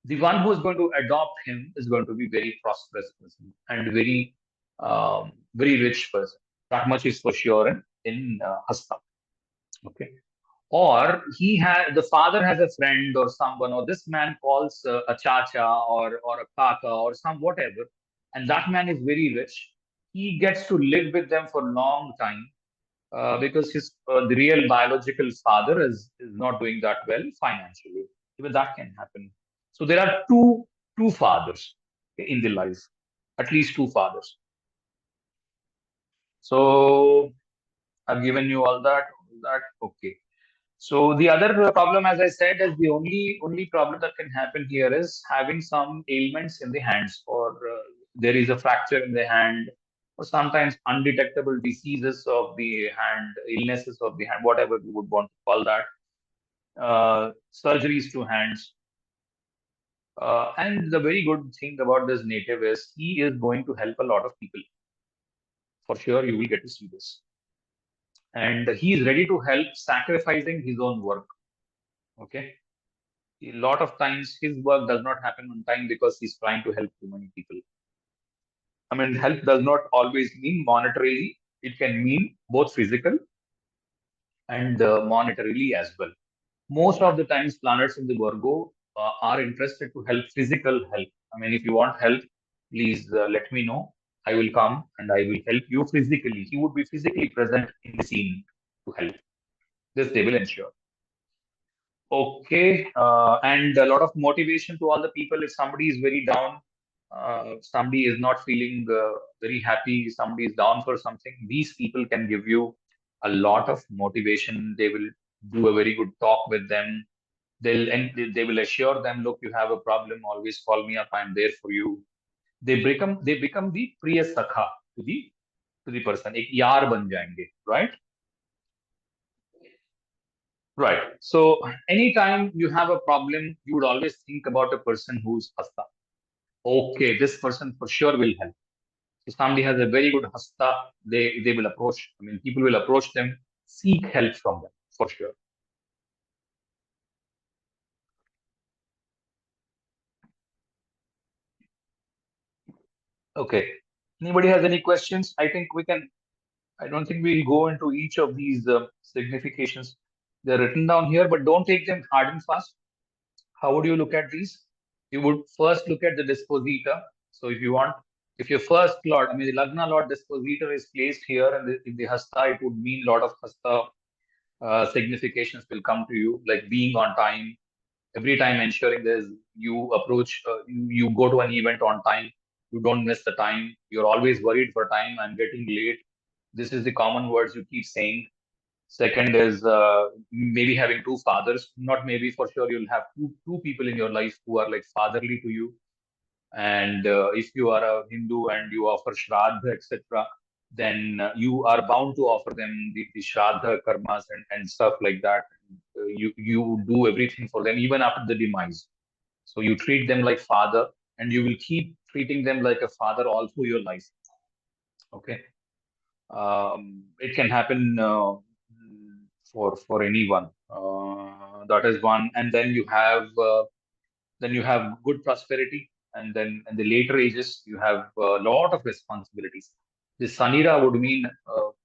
The one who is going to adopt him is going to be very prosperous person and very rich person. That much is for sure in Hasta. Okay. Or the father has a friend or someone, or this man calls a chacha or a kaka or some whatever, and that man is very rich. He gets to live with them for a long time because the real biological father is not doing that well financially. Even that can happen. So there are two fathers in the life, at least two fathers. So I've given you all that. Okay. So the other problem, as I said, is the only problem that can happen here is having some ailments in the hands, or there is a fracture in the hand, or sometimes undetectable diseases of the hand, illnesses of the hand, whatever you would want to call that. surgeries to hands. And the very good thing about this native is he is going to help a lot of people. For sure, you will get to see this. And he is ready to help, sacrificing his own work. Okay. A lot of times his work does not happen on time because he's trying to help too many people. I mean, help does not always mean monetarily. It can mean both physical and monetarily as well. Most of the times, planets in the Virgo are interested to help physical help. I mean, if you want help, please let me know. I will come and I will help you physically. He would be physically present in the scene to help. This they will ensure. Okay, and a lot of motivation to all the people. If somebody is very down, somebody is not feeling very happy, somebody is down for something, these people can give you a lot of motivation. They will do a very good talk with them. They will assure them, look, you have a problem, always call me up, I'm there for you. They become the priya sakha to the person. एक यार बन जाएंगे, right? Right. So anytime you have a problem, you would always think about a person who's Hastha. Okay, this person for sure will help. So somebody has a very good Hastha, they will approach. I mean, people will approach them, seek help from them for sure. Okay. Anybody has any questions? I think we can. I don't think we'll go into each of these significations. They're written down here, but don't take them hard and fast. How would you look at these? You would first look at the dispositor. So if your first lord, I mean, the Lagna lord dispositor is placed here, and in the Hastha, it would mean a lot of Hastha significations will come to you, like being on time, every time ensuring there's you approach, you go to an event on time, you don't miss the time, you're always worried for time, I'm getting late. This is the common words you keep saying. Second is maybe having two fathers. Not maybe, for sure, you'll have two people in your life who are like fatherly to you. And if you are a Hindu and you offer Shraddha, etc., then you are bound to offer them the Shraddha karmas and stuff like that. You do everything for them, even after the demise. So you treat them like father, and you will keep treating them like a father all through your life. Okay. It can happen for anyone. That is one, and then you have good prosperity, and then in the later ages you have a lot of responsibilities. The Sanira would mean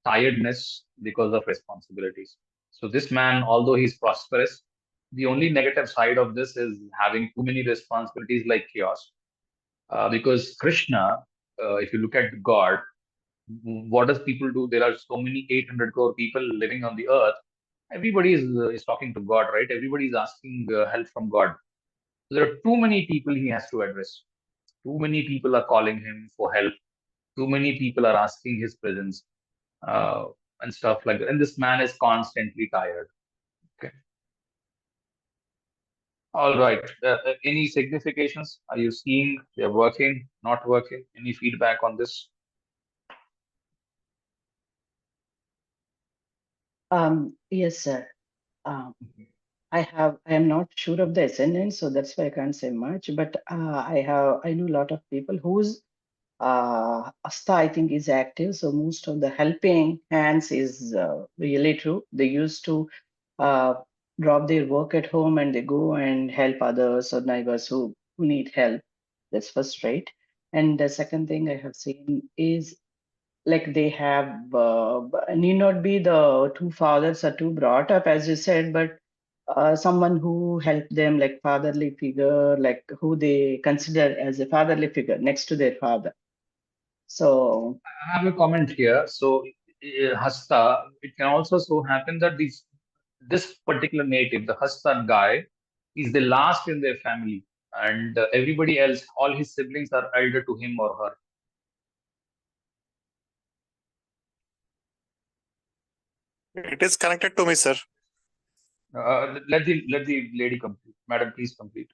tiredness because of responsibilities. So this man, although he's prosperous, the only negative side of this is having too many responsibilities, like chaos. Because Krishna, if you look at God, what does people do? There are so many 800 crore people living on the earth. Everybody is talking to God, right? Everybody is asking help from God. So there are too many people he has to address. Too many people are calling him for help. Too many people are asking his presence uh, and stuff like that. And this man is constantly tired. Okay. All right. Any significations? Are you seeing they're working, not working? Any feedback on this? Yes, sir. I am not sure of the ascendant, so that's why I can't say much. But I know a lot of people whose Hastha, I think, is active. So most of the helping hands is really true. They used to uh, drop their work at home and they go and help others or neighbors who need help. That's first rate. And the second thing I have seen is like they have need not be the two fathers or two brought up, as you said, but someone who helped them, like fatherly figure, like who they consider as a fatherly figure next to their father. So I have a comment here. So, Hasta, it can also so happen that this particular native, the Hasta guy, is the last in their family, and everybody else, all his siblings are elder to him or her. It is connected to me, sir. Let the lady complete. Madam, please complete.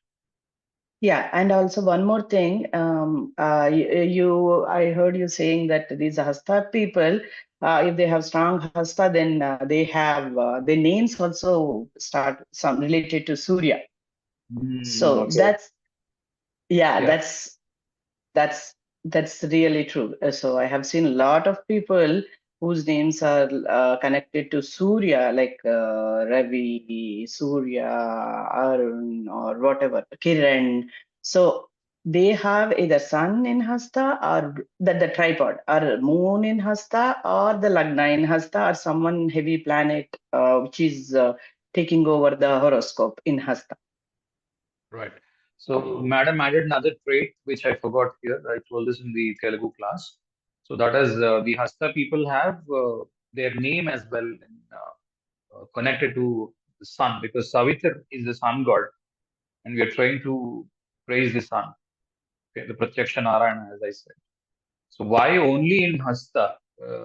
yeah, and also one more thing, I heard you saying that these Hasta people, if they have strong Hasta, then they have their names also start some related to Surya. So Okay. yeah, Yeah. that's that's really true. So I have seen a lot of people whose names are connected to Surya, like Ravi, Surya, Arun, or whatever, Kiran. So they have either Sun in Hasta or the tripod, or Moon in Hasta, or the Lagna in Hasta, or someone heavy planet which is taking over the horoscope in Hasta. Right. So, Madam added another trait which I forgot here. I told this in the Telugu class. So that is the Hasta people have their name as well connected to the sun, because Savitr is the sun god, and we are trying to praise the sun, okay, the Pratyaksha Narayana, as I said. So why only in Hasta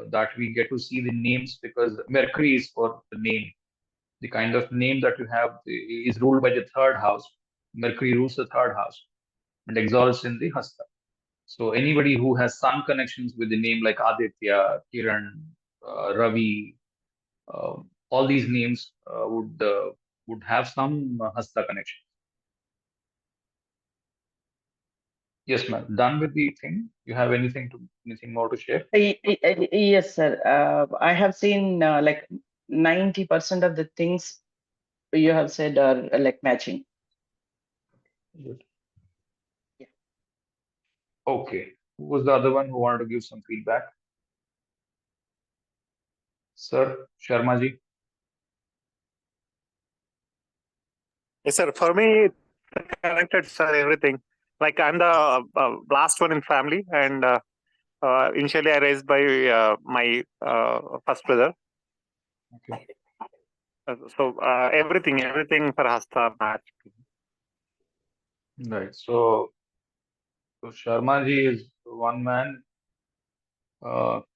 that we get to see the names? Because Mercury is for the name. The kind of name that you have is ruled by the third house. Mercury rules the third house and exalts in the Hasta. So anybody who has sun connections with the name like Aditya, Kiran, Ravi, all these names would have some Hasta connection. Yes, ma'am. Done with the thing. You have anything more to share? Yes, sir. I have seen like 90% of the things you have said are like matching. Good. Yeah. Okay. Who was the other one who wanted to give some feedback? Sir, Sharma ji. Yes, sir. For me, it's connected, sir, everything. Like I'm the last one in family, and initially I raised by my first brother. Okay. So everything for Hastha match. Right. So Sharma ji is one man.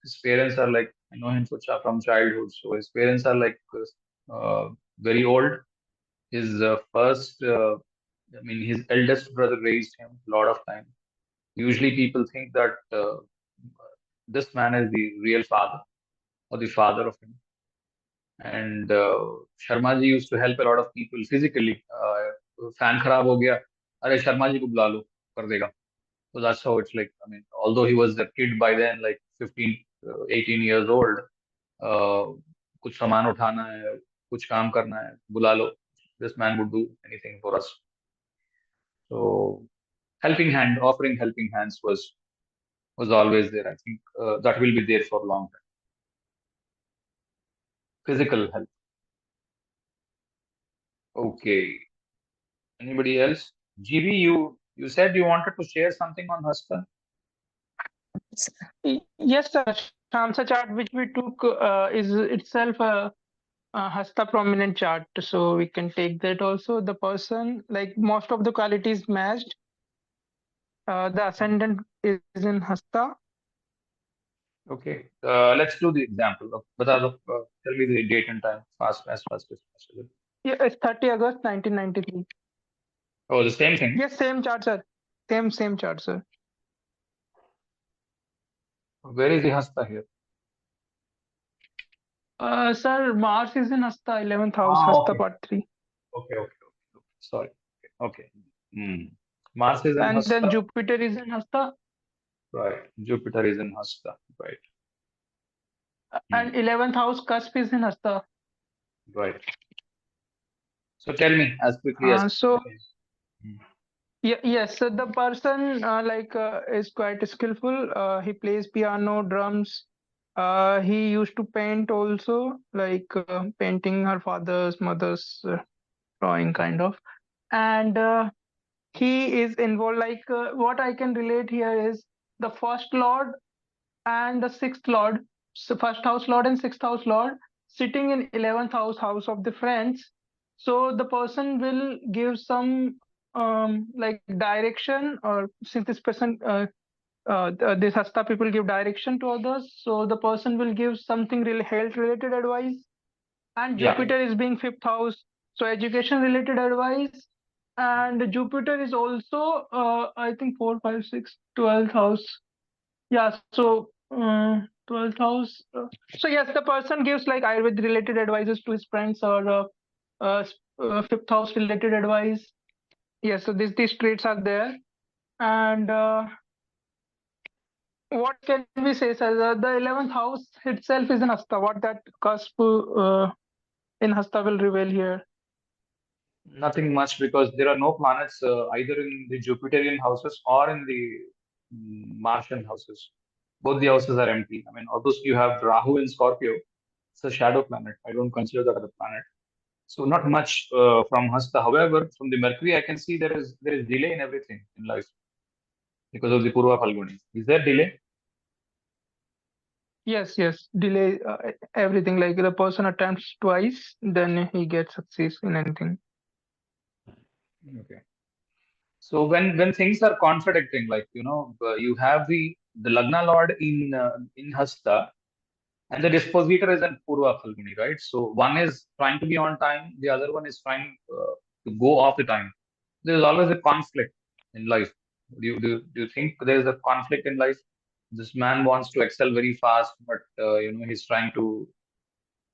His parents are like, I know him from childhood. So his parents are like very old. His his eldest brother raised him a lot of time. Usually people think that this man is the real father or the father of him. And Sharma ji used to help a lot of people physically. Fan खराब हो गया, अरे शर्मा जी को बुला लो, कर देगा. So that's how it's like. I mean, although he was a kid by then, like 15, 18 years old, uh, कुछ सामान उठाना है, कुछ काम करना है, बुला लो. This man would do anything for us. So offering helping hands was always there. I think that will be there for a long time. Physical help. Okay. Anybody else? GB, you said you wanted to share something on Hasta? Yes, sir. Shamsa chart, which we took, is itself a Hasta prominent chart. So we can take that also. The person, like most of the qualities matched. The ascendant is in Hasta. Okay. Let's do the example. Tell me the date and time fast as possible. Yeah, it's 30 August 1993. Oh, the same thing. Yes, same chart, sir. Same chart, sir. Where is the Hasta here? Sir, Mars is in Hasta, 11th house, Hasta Okay. part 3. Okay. Sorry. Okay. Mars is in And then Hasta. Jupiter is in Hasta. Right. Jupiter is in Hasta. Right. And 11th house, Cusp is in Hasta. Right. So tell me as quickly as So you can. yes, so the person is quite skillful. He plays piano, drums. He used to paint also, like painting her father's, mother's drawing kind of. And he is involved. Like what I can relate here is the first lord and the sixth lord, so first house lord and sixth house lord, sitting in 11th house, house of the friends. So the person will give some like direction, or since this person this Hasta people give direction to others, so the person will give something really health related advice. And Yeah. Jupiter is being fifth house, so education related advice. And Jupiter is also I think 4, 5, 6, 12th house. Yeah, so 12th house. So yes, the person gives like Ayurveda related advices to his friends or 5th house related advice. Yes, so these traits are there. And what can we say, sir? The 11th house itself is in Hastha. What that cusp in Hastha will reveal here. Nothing much, because there are no planets either in the Jupiterian houses or in the Martian houses. Both the houses are empty. I mean, obviously you have Rahu in Scorpio. It's a shadow planet. I don't consider that as a planet. So not much from Hasta. However, from the Mercury, I can see there is delay in everything in life because of the Purva Falguni. Is there delay? Yes, delay everything. Like the person attempts twice, then he gets success in anything. Okay. So when things are contradicting, like you have the Lagna Lord in Hasta, and the dispositor is in Purva Falguni, right? So one is trying to be on time, the other one is trying to go off the time. There's always a conflict in life. Do you think there is a conflict in life? This man wants to excel very fast, but he's trying to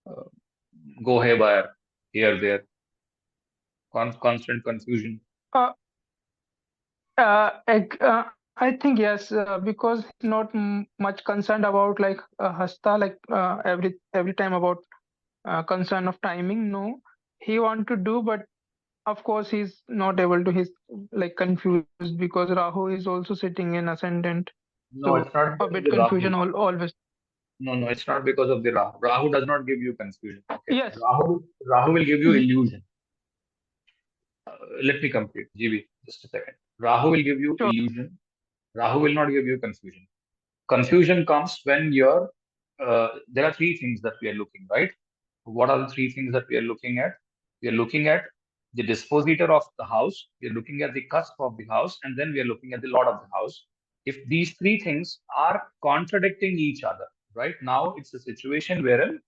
uh, go haywire here, there, constant confusion. Uh, I think yes, because he's not much concerned about like Hasta, like every time about concern of timing. No, he want to do, but of course he's not able to. He's like confused because Rahu is also sitting in ascendant, No, so it's not a because of bit the confusion Rahu. always. No, it's not because of the Rahu. Rahu does not give you confusion. Okay, Yes. Rahu will give you y- illusion. Let me complete. GB, just a second. Rahu will give you Sure. illusion. Rahu will not give you confusion. Confusion comes when there are three things that we are looking, right? What are the three things that we are looking at? We are looking at the dispositor of the house, we are looking at the cusp of the house, and then we are looking at the lord of the house. If these three things are contradicting each other, right? Now it's a situation wherein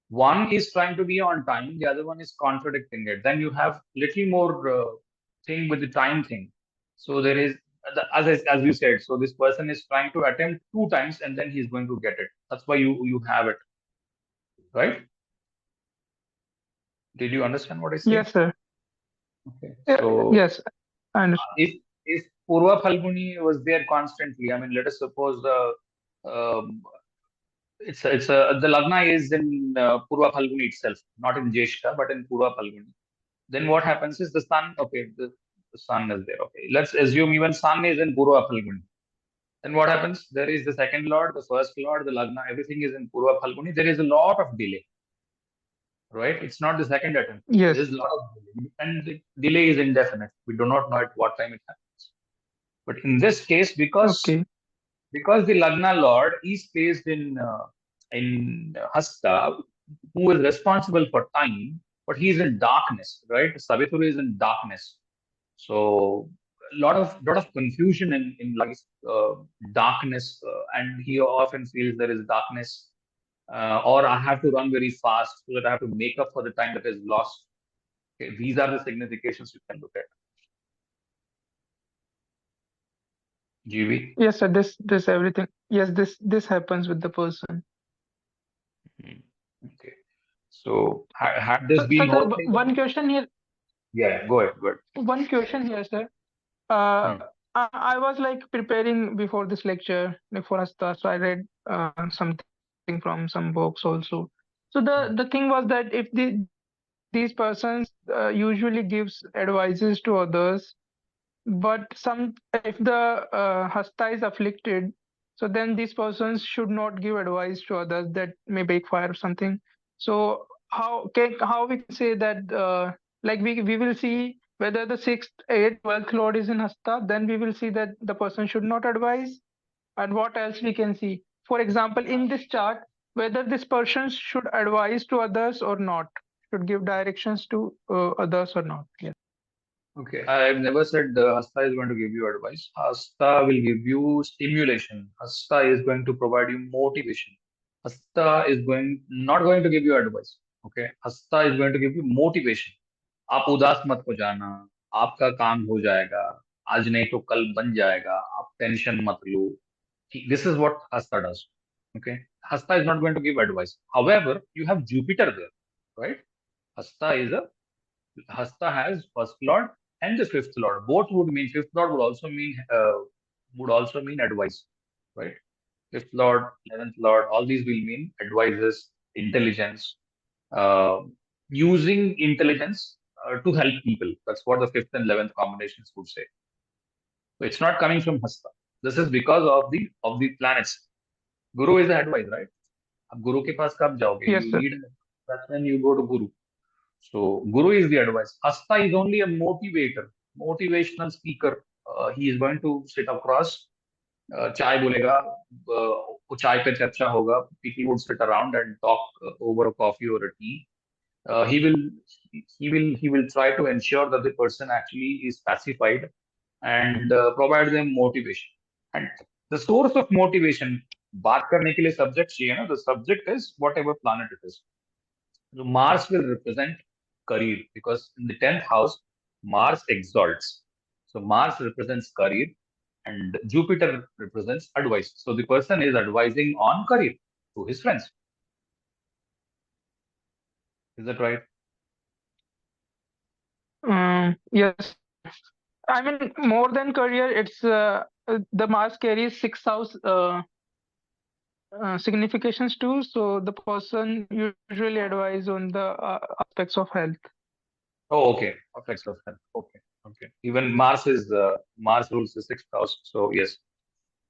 one is trying to be on time, the other one is contradicting it. Then you have little more thing with the time thing. So there is, as you said, so this person is trying to attempt two times and then he's going to get it. That's why you have it, right? Did you understand what I say? Yes, sir. Okay. So Yes, I understand. if Purva Falguni was there constantly, I mean, let us suppose um, the Lagna is in Purva Falguni itself, not in Jeshta, but in Purva Falguni. Then what happens is the sun, okay, the sun is there. Okay, let's assume even sun is in Purva Falguni. Then what happens? There is the second lord, the first lord, the Lagna, everything is in Purva Falguni. There is a lot of delay, right? It's not the second attempt. There is Yes. a lot of delay, and the delay is indefinite. We do not know at what time it happens. But in this case, Okay. because the Lagna Lord is placed in Hasta, who is responsible for time, but he is in darkness, right? Savitri is in darkness. So lot of confusion in life, darkness, and he often feels there is darkness, or I have to run very fast so that I have to make up for the time that is lost. Okay, these are the significations you can look at. GB. Yes, sir. This everything. Yes, this happens with the person. Hmm. Okay. So had this So, sir, been all played one out? question here. Yeah, go ahead, go ahead. One question here, sir. Hmm. I was like preparing before this lecture, like for Hastha, so I read something from some books also. So the Hmm. thing was that if these persons usually gives advices to others, but if the Hastha is afflicted, so then these persons should not give advice to others that may backfire or something. So how we can say that like we will see whether the sixth, eighth, 12th lord is in Hastha, then we will see that the person should not advise. And what else we can see? For example, in this chart, whether this person should advise to others or not, should give directions to others or not. Yes. Okay, I've never said Hasta is going to give you advice. Hasta will give you stimulation. Hasta is going to provide you motivation. Hasta is not going to give you advice. Okay, Hasta is going to give you motivation. आप उदास मत हो जाना, आपका काम हो जाएगा, आज नहीं तो कल बन जाएगा, आप टेंशन मत लो. This is what Hasta does. Okay, Hastha is not going to give advice. However, you have Jupiter there, right? Hastha is a Hastha has first lord and the fifth lord. Both would mean fifth lord would also mean advice, right? Fifth lord, 11th lord, all these will mean advices, intelligence, uh, using intelligence to help people. That's what the fifth and 11th combinations would say. So it's not coming from Hastha. This is because of the planets. Guru is the advice, right? अब गुरु के पास कब जाओगे? Yes, You sir. need, that's when you go to Guru. So Guru is the advice. Hastha is only a motivator, motivational speaker. He is going to sit across, चाय बोलेगा, वो चाय पे चर्चा होगा. People would sit around and talk over a coffee or a tea. He will try to ensure that the person actually is pacified and provide them motivation. And the source of motivation, बात करने के लिए subject चाहिए ना. The subject is whatever planet it is. So Mars will represent career because in the 10th house, Mars exalts. So Mars represents career and Jupiter represents advice. So the person is advising on career to his friends. Is that right? Yes. I mean, more than career, it's the Mars carries sixth house significations too. So the person usually advise on the aspects of health. Oh, okay. Effects of health. Okay. Okay. Even Mars rules the 6th house. So yes.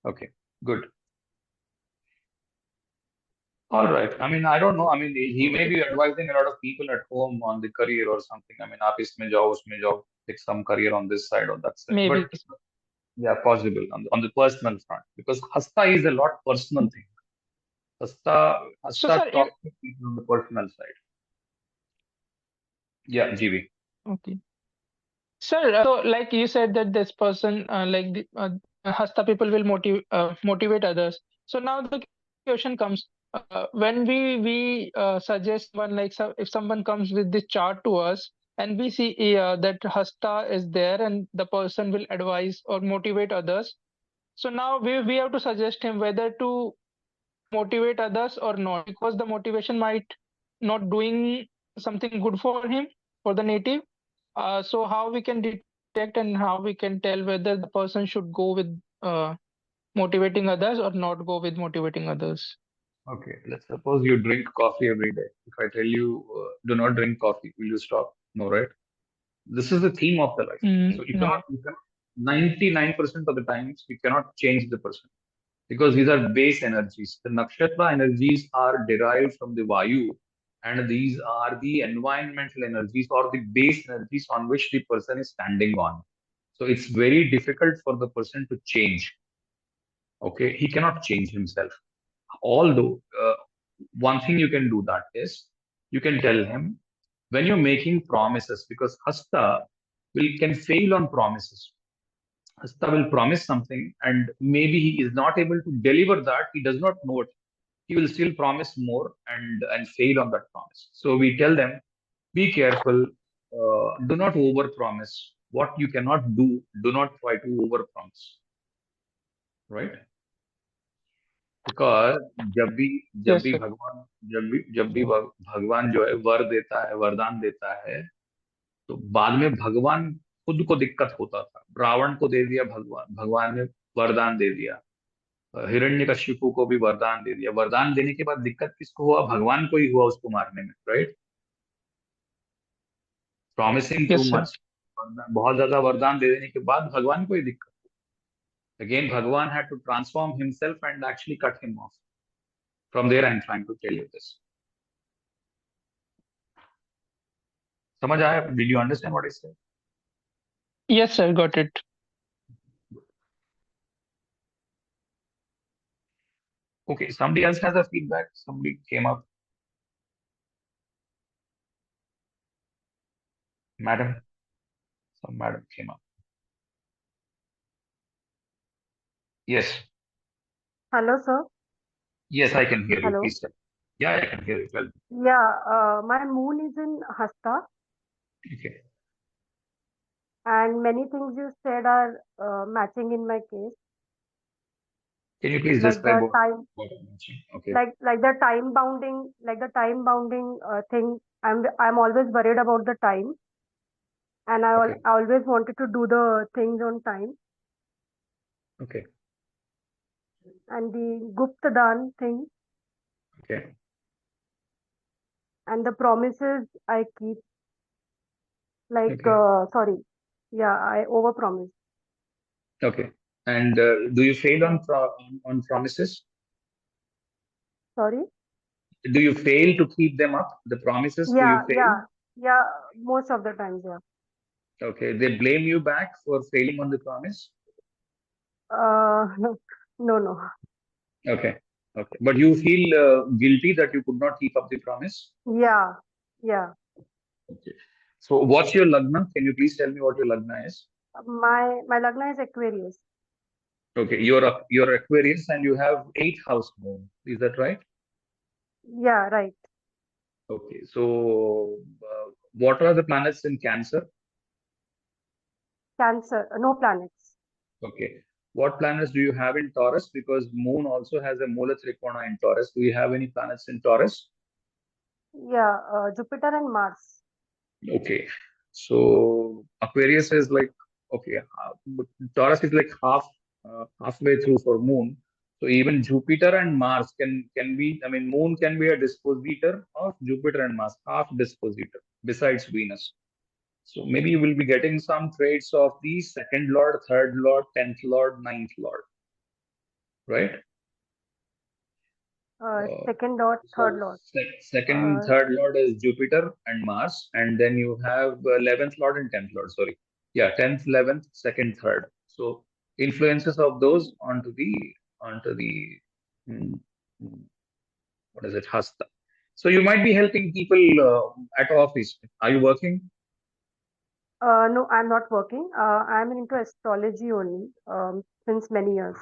Okay. Good. All right. I mean, I don't know. I mean, he may be advising a lot of people at home on the career or something. I mean, आप इसमें जाओ, उसमें जाओ, take some career on this side or that side. Maybe. But yeah, possible on the personal front because Hastha is a lot personal thing. So, Hastha sir, talks to people on the personal side. Yeah, GB. okay. Sir, so like you said that this person, like the Hasta people will motivate others. So now the question comes, when we suggest one like if someone comes with this chart to us and we see that Hasta is there and the person will advise or motivate others. So now we have to suggest him whether to motivate others or not because the motivation might not doing something good for him for the native. So how we can detect and how we can tell whether the person should go with motivating others or not go with motivating others? Okay, let's suppose you drink coffee every day. If I tell you do not drink coffee, will you stop? No, right? This is the theme of the life. So No. 99% of the times you cannot change the person because these are base energies. The nakshatra energies are derived from the Vayu, and these are the environmental energies or the base energies on which the person is standing on. So it's very difficult for the person to change. Okay, he cannot change himself. Although one thing you can do that is you can tell him when you're making promises because Hasta will can fail on promises. Hasta will promise something and maybe he is not able to deliver that. He does not know it. He will still promise more and fail on that promise. So we tell them, be careful. Do not over promise. What you cannot do, do not try to over promise. Right? Because Yes, sir. जब भी भगवान जो है वर देता है, वरदान देता है, तो बाद में भगवान खुद को दिक्कत होता था. रावण को दे दिया भगवान ने वरदान दे दिया, हिरण्यकशिपु को भी वरदान दे दिया. वरदान देने के बाद दिक्कत किसको हुआ? भगवान को ही हुआ उसको मारने में. Right? Promising to Yes, sir. Much, बहुत ज्यादा वरदान दे देने के बाद भगवान को ही दिक्कत. अगेन भगवान had to transform himself and actually cut him off. From there, I'm trying to tell you this. समझ आया? Did you understand what I said? Yes, sir. Got it. Okay, somebody else has a feedback. Somebody came up. Madam. Some madam came up. Yes. Hello, sir. Yes, I can hear you. Hello. Please tell. Yeah, I can hear you. Well, Yeah, my moon is in Hastha, okay. and many things you said are matching in my case. Can you please like describe the time, what I'm mentioning? Okay. like the time bounding thing. I'm always worried about the time, and Okay. I always wanted to do the things on time. Okay. And the Guptadan thing Okay. and the promises I keep. Like Okay. sorry, yeah, I overpromise. Okay. And do you fail Yeah. on promises? Sorry. Do you fail to keep them up? The promises, do you Yeah, fail? yeah, yeah. Most of the times, yeah. Okay. They blame you back for failing on the promise? No, no. Okay. Okay. But you feel guilty that you could not keep up the promise? Yeah, yeah. Okay. So what's your lagna? Can you please tell me what your lagna is? My lagna is Aquarius. Okay. You're Aquarius and you have 8th house moon. Is that right? Yeah, right. Okay. So what are the planets in Cancer? Cancer, no planets. Okay. What planets do you have in Taurus? Because moon also has a Mula Trikona in Taurus. Do you have any planets in Taurus? Yeah, Jupiter and Mars. Okay. So Aquarius is like, okay, but Taurus is like halfway through for moon. So even Jupiter and Mars can be, I mean, moon can be a dispositor of Jupiter and Mars, half dispositor, besides Venus. So maybe you will be getting some traits of the second lord, third lord, 10th lord, ninth lord, right? Second lord, third So lord. second, Uh, third lord is Jupiter and Mars, and then you have 11th lord and 10th lord. Sorry, yeah, 10th, 11th, second, third. So influences of those onto the mm, mm, what is it, Hastha. So you might be helping people at office. Are you working? no, I'm not working. I'm into astrology only since many years.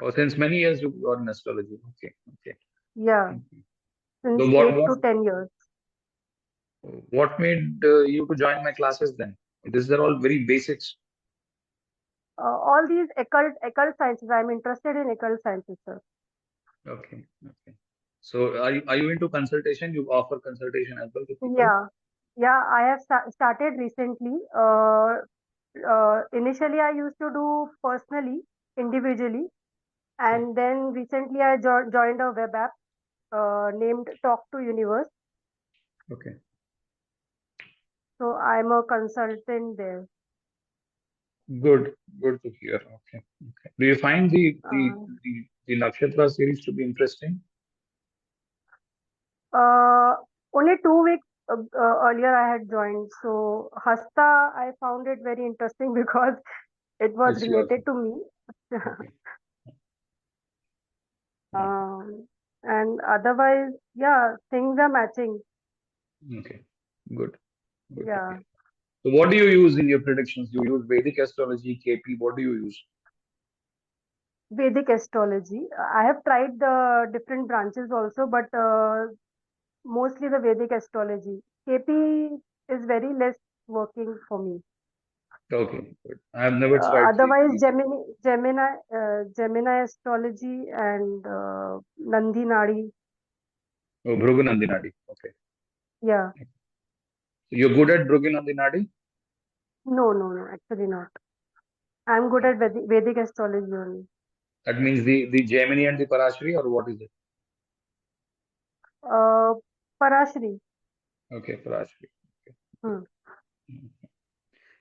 Or since many years you are in astrology. Okay, okay. Yeah, Okay. So since what 8 to 10 years. what made you to join my classes then? These are all very basics. All these occult sciences. I'm interested in occult sciences, sir. Okay, okay. So are you into consultation? You offer consultation as well to people? Yeah, yeah. I have started recently. Initially, I used to do personally, individually, and then recently I joined a web app named Talk to Universe. Okay. So I'm a consultant there. Good, good to hear. Okay, okay. Do you find Uh, the Nakshatra series to be interesting? Only 2 weeks earlier I had joined. So Hastha, I found it very interesting because it was It's yours. related to me. Okay. Okay. And otherwise, yeah, things are matching. Okay. Good. Good to Yeah, hear. So what do you use in your predictions? You use Vedic astrology, KP. What do you use? Vedic astrology. I have tried the different branches also, but mostly the Vedic astrology. KP is very less working for me. Okay, good. I have never tried Otherwise, KP. Gemini astrology and Nandi Nadi. Oh, Bhrugunandinadi. Okay. Yeah, So you're good at Bhrugunandinadi? no, no, no, actually not. I'm good at Okay. Vedic astrology only. That means the Gemini and the Parashari, or what is it? Uh, Parashri. Okay, Parashari. Okay. Hmm. Mhm.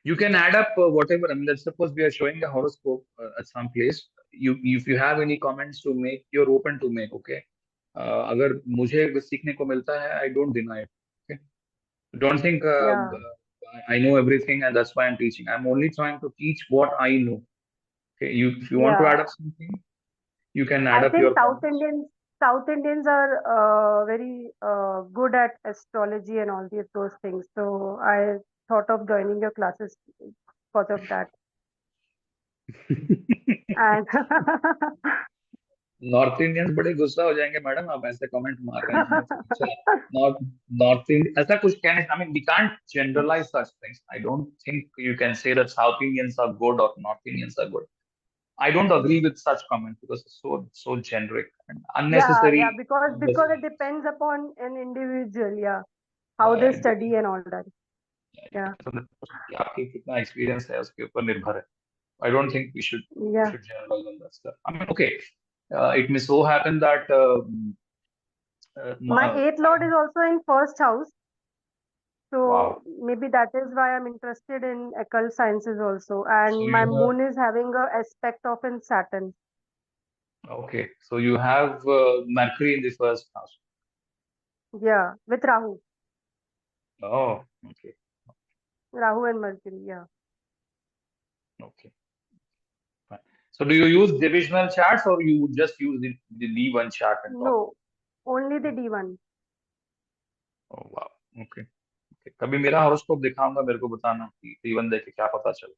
You can add up whatever. I mean, let's suppose we are showing a horoscope at some place. If you have any comments to make, you're open to make. Okay. अगर मुझे कुछ सीखने को मिलता है, I don't deny it. Okay. Don't think Yeah, I know everything and that's why I'm teaching. I'm only trying to teach what I know. Okay. If you want to yeah. add up something, you can add I up think your comments. South Indians are very good at astrology and all those things. So I thought of joining your classes because of that. And north Indians बड़े गुस्सा हो जाएंगे madam आप ऐसे comment मार रहे हैं तो अच्छा नॉर्थ नॉर्थ इंडियन ऐसा कुछ कहने I mean we can't generalize such things I don't think you can say that South Indians are good or North Indians are good I don't agree with such comments because it's so generic and Yeah, unnecessary. because it depends upon an individual, how they study and all that. Yeah. कि आपकी कितना experience है उसके ऊपर निर्भर है. I don't think we should generalize on that stuff. I mean, okay, it may so happen that my 8th lord is also in first house, so wow. maybe that is why I'm interested in occult sciences also, and So my moon is having a aspect of in Saturn. Okay, so you have Mercury in the first house. Yeah, with Rahu. Oh, okay. Rahu and Mercury, yeah. Okay. Fine. So do you use divisional charts or you would just use the D1 chart and talk? No, only the D1. Oh wow. Okay. Okay. कभी मेरा horoscope दिखाऊंगा, मेरे को बताना कि D1 देख के क्या पता चले.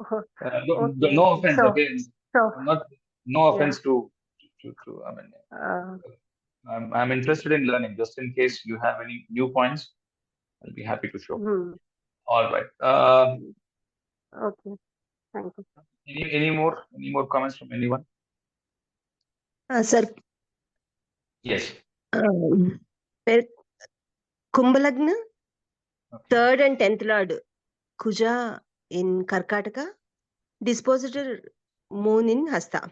Okay. No offense, So, okay? No offense to I mean, I'm interested in learning. Just in case you have any new points, I'll be happy to show. All right. Okay. Thank you. Any more comments from anyone? Sir. Yes. Kumbhalagna, 3rd and 10th Lord, Kuja in Karkataka, Dispositor Moon in Hastha.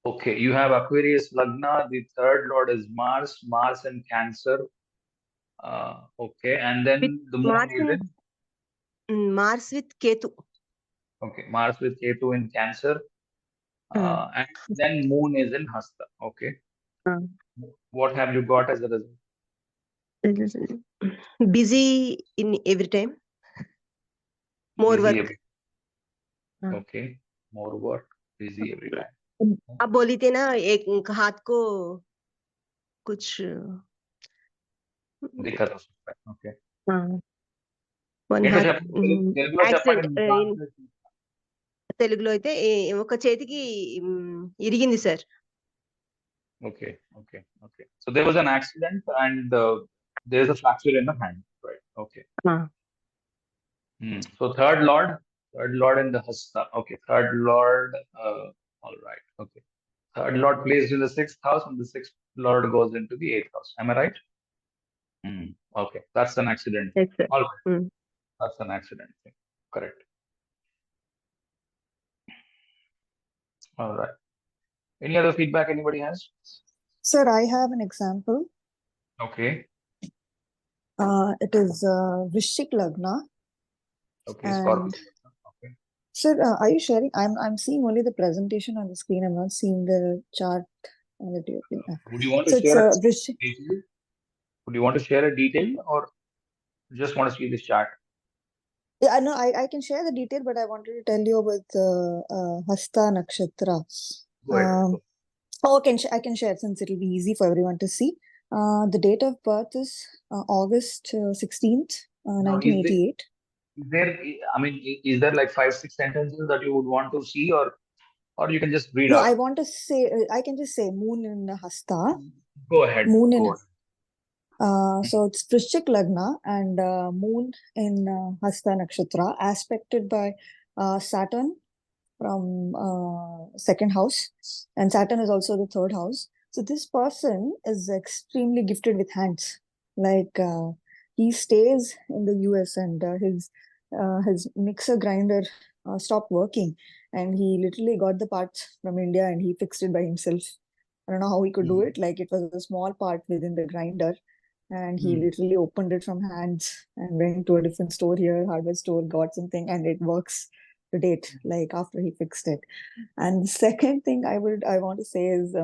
Okay, you have Aquarius Lagna, the 3rd Lord is Mars in Cancer. Okay, and then with the Moon is in? Mars with Ketu. Okay, Mars with Ketu in Cancer. And then Moon is in Hastha. Okay. What have you got as a result? Busy in every time. More busy work. Okay, more work, busy every time. अब बोली थी ना एक हाथ को कुछ दिक्कत हो सकता है. Okay. One hat accident in తెలుగులో అయితే ఒక చేతికి ఇరిగింది sir. Okay. So there was an accident and there is a fracture in the hand, right? Okay. So third lord in the Hastha. Okay, third lord. All right. Okay. Third lord placed in the 6th house and the 6th lord goes into the 8th house. Am I right? Okay, that's an accident. Yes, sir. All right. That's an accident thing. Correct. All right. Any other feedback anybody has? Sir, I have an example. Okay. It is Vrishchik Lagna. Okay, Scorpio. Okay. Sir, are you sharing? I'm seeing only the presentation on the screen. I'm not seeing the chart that you're doing. Would you want to share a detail? Would you want to share a detail or just want to see this chart? Yeah, no, I can share the detail, but I wanted to tell you about Hasta Nakshatra. I can share since it'll be easy for everyone to see. The date of birth is August 16th, 1988. Is there like 5-6 sentences that you would want to see or you can just read No, out? I want to say, I can just say Moon in Hastha. Go ahead. So it's Vrishchik Lagna and Moon in Hasta Nakshatra, aspected by Saturn from 2nd house, and Saturn is also the 3rd house. So this person is extremely gifted with hands. Like he stays in the US and his mixer grinder stopped working, and he literally got the parts from India and he fixed it by himself. I don't know how he could do it. Like it was a small part within the grinder, and he literally opened it from hands and went to a different store here, hardware store, got something, and it works to date, like after he fixed it. And the second thing I want to say is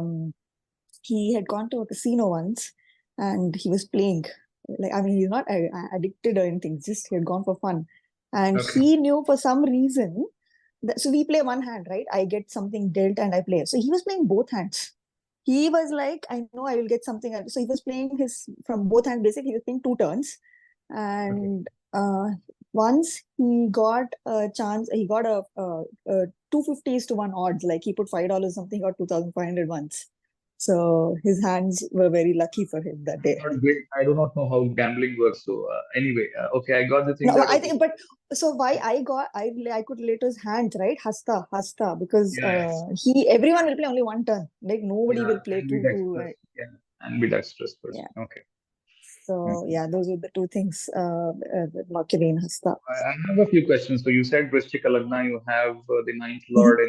he had gone to a casino once and he was playing. Like, I mean, he's not addicted or anything, just he had gone for fun. And he knew for some reason that, so we play one hand, right? I get something dealt and I play. So he was playing both hands. He was like, I know I will get something. So he was playing his from both hands. Basically, he was playing 2 turns. And once he got a chance, he got a 250 to 1 odds. Like he put $5 something, got 2,500 once. So his hands were very lucky for him that day. I do not know how gambling works. So anyway, okay, I got the thing No, that I okay, think, but so why I could relate to his hands, right? Hasta, because yeah, everyone will play only one turn. Like nobody yeah, will play two, ambidextrous, yeah, ambidextrous person. yeah. Okay. So yeah, those are the two things Mercury in Hasta. I have a few questions. So you said Vrishchika Lagna, you have the ninth lord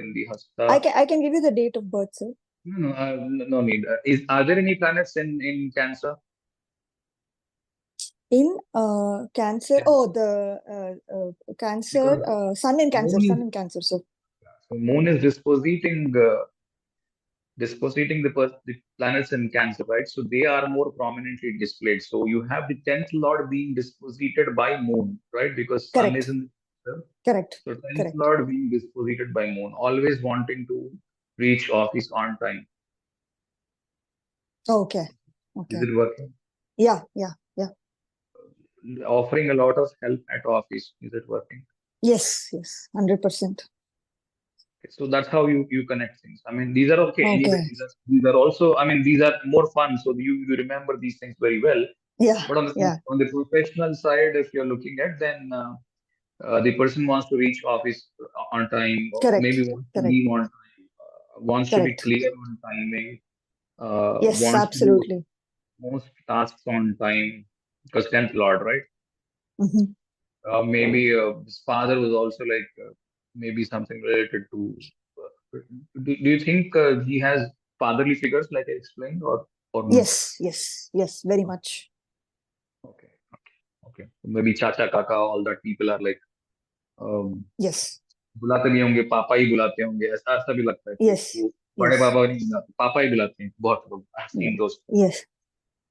in the Hasta. I can give you the date of birth, sir. No need. Are there any planets in Cancer? In Cancer, Yeah. oh, the Cancer, Because Sun in Cancer, Moon Sun is, in Cancer. So so Moon is dispositing the planets in Cancer, right? So they are more prominently displayed. So you have the 10th lord being disposited by Moon, right? Because Sun is correct, in Cancer. correct, So 10th correct. lord being disposited by Moon, always wanting to reach office on time. Okay, Is okay. it working? Yeah. Offering a lot of help at office. Is it working? Yes, 100%. So that's how you connect things. I mean, these are okay. Okay. These are also, I mean, these are more fun. So you remember these things very well. Yeah, But on the professional side, if you're looking at, then the person wants to reach office on time, or correct, maybe wants to correct, leave on time, wants to be correct. clear on timing, Yes, wants to do absolutely. most tasks on time, because 10th Lord, right? Hmm. Maybe his father was also like maybe something related to. Do you think he has fatherly figures, like I explained, or no? Yes, very much. Okay. Maybe Chacha, Kaka, all that people are like Yes, बुलाते नहीं होंगे, पापा ही बुलाते होंगे, ऐसा ऐसा भी लगता है कि yes, वो बड़े yes, पापा नहीं बुलाते, पापा ही बुलाते हैं बहुत लोग. I've seen those. yes.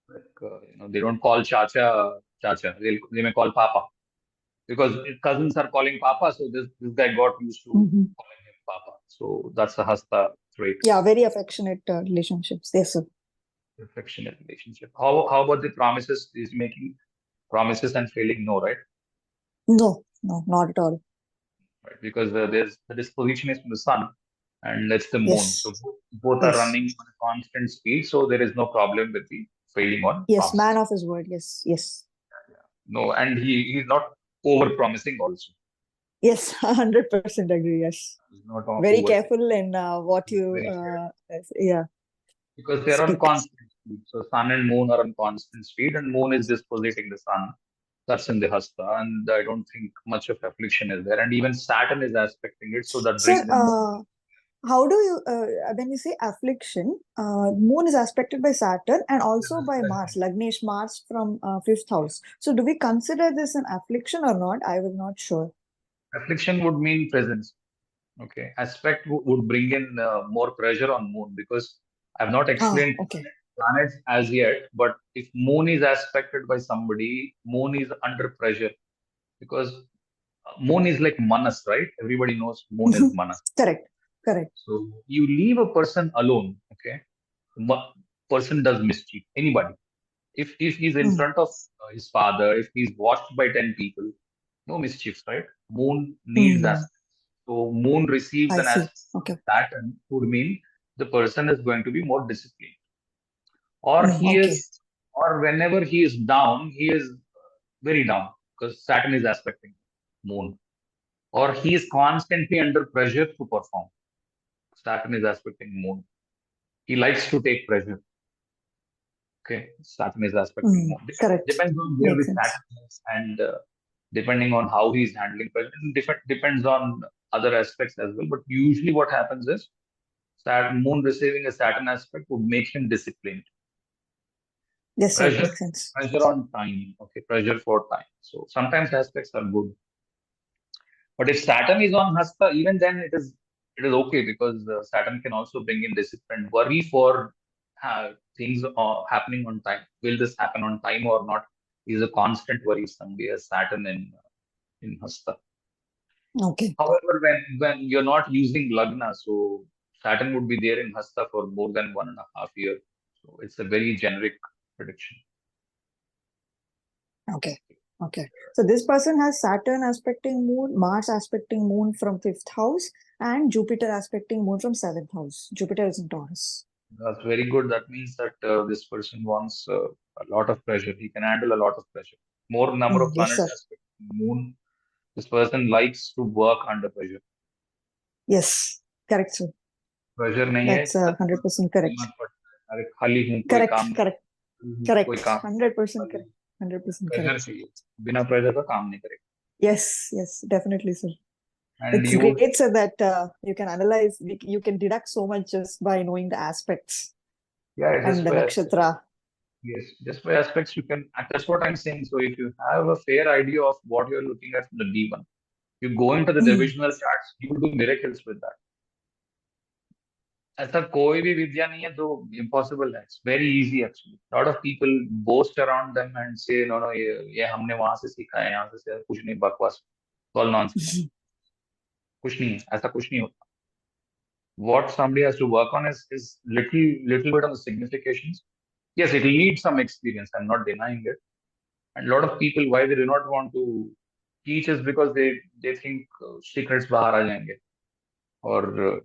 Like, they don't call Chacha. They may call Papa because cousins are calling Papa. So this guy got used to Hmm. calling him Papa. So that's a Hasta trait. Yeah, very affectionate relationships. Yes, sir. Affectionate relationship. How about the promises? Is making promises and failing? No, right? No, not at all. Right, because there's the disposition is from the sun and it's the moon. Yes, So both are yes, running on a constant speed. So there is no problem with the failing on yes. promises. Man of his word. Yes. No, and he's not over promising also. Yes, 100% agree. Yes. He's not Very over. careful in what you, Very careful. yeah, Because they're on speak. constant speed. So sun and moon are on constant speed, and moon is dispositing the sun. That's in the Hasta, and I don't think much of affliction is there. And even Saturn is aspecting it, so that Sir, brings in more. how do you, when you say affliction, moon is aspected by Saturn and also by Mars, Lagnesh Mars from fifth house. So do we consider this an affliction or not? I was not sure. Affliction would mean presence. Okay, aspect would bring in more pressure on moon because I've not explained Okay. planets as yet. But if moon is aspected by somebody, moon is under pressure because moon is like manas, right? Everybody knows moon is manas. Correct. So you leave a person alone, okay? Person does mischief. Anybody. If he's in front of his father, if he's watched by 10 people, no mischief, right? Moon needs aspects. So moon receives I an see. aspect Okay. Saturn would mean the person is going to be more disciplined. Or Okay. or whenever he is down, he is very down because Saturn is aspecting moon. Or he is constantly under pressure to perform. Saturn is aspecting moon. He likes to take pressure. Okay, Saturn is aspecting moon. Correct. Depends on where the Makes sense. Saturn is and depending on how he's handling pressure. Depends on other aspects as well. But usually what happens is Saturn, moon receiving a Saturn aspect would make him disciplined. Yes, sir. Makes sense. Pressure on time. Okay, pressure for time. So sometimes aspects are good. But if Saturn is on Hasta, even then it is okay because Saturn can also bring in discipline. Worry for things happening on time. Will this happen on time or not? Is a constant worry. Somebody has Saturn in Hasta. Okay. However, when you're not using Lagna, so Saturn would be there in Hasta for more than 1.5 years. So it's a very generic prediction. Okay. Okay. So this person has Saturn aspecting Moon, Mars aspecting Moon from 5th house, and Jupiter aspecting Moon from 7th house. Jupiter is in Taurus. That's very good. That means that this person wants a lot of pressure. He can handle a lot of pressure. More number of Yes, planets sir. aspecting Moon. This person likes to work under pressure. Yes, correct, sir. Pressure नहीं है That's 100% correct. दिमाग पर अरे खाली हूँ कोई Correct, काम correct, कोई correct. काम 100% correct. 100% pressure correct. चाहिए बिना प्रेशर का काम नहीं करेगा Yes, yes, definitely, sir. and It's you great, sir, that you can analyze, you can deduct so much just by knowing the aspects yeah and just the by nakshatra. yes just by aspects you can and that's what I'm saying. So if you have a fair idea of what you're looking at from the D1, you go into the divisional charts, you will do miracles with that. ऐसा कोई भी विद्या नहीं है जो impossible है. It's very easy actually. Lot of people boast around them and say no no ये हमने वहां से सीखा है यहाँ से कुछ नहीं बकवास. It's all nonsense. कुछ नहीं है ऐसा कुछ नहीं होता. What somebody has to work on is little bit on the significations. Yes, it needs some experience. I'm not denying it. And a lot of people why they do not want to teach is because they think secrets बाहर आ जाएंगे. Or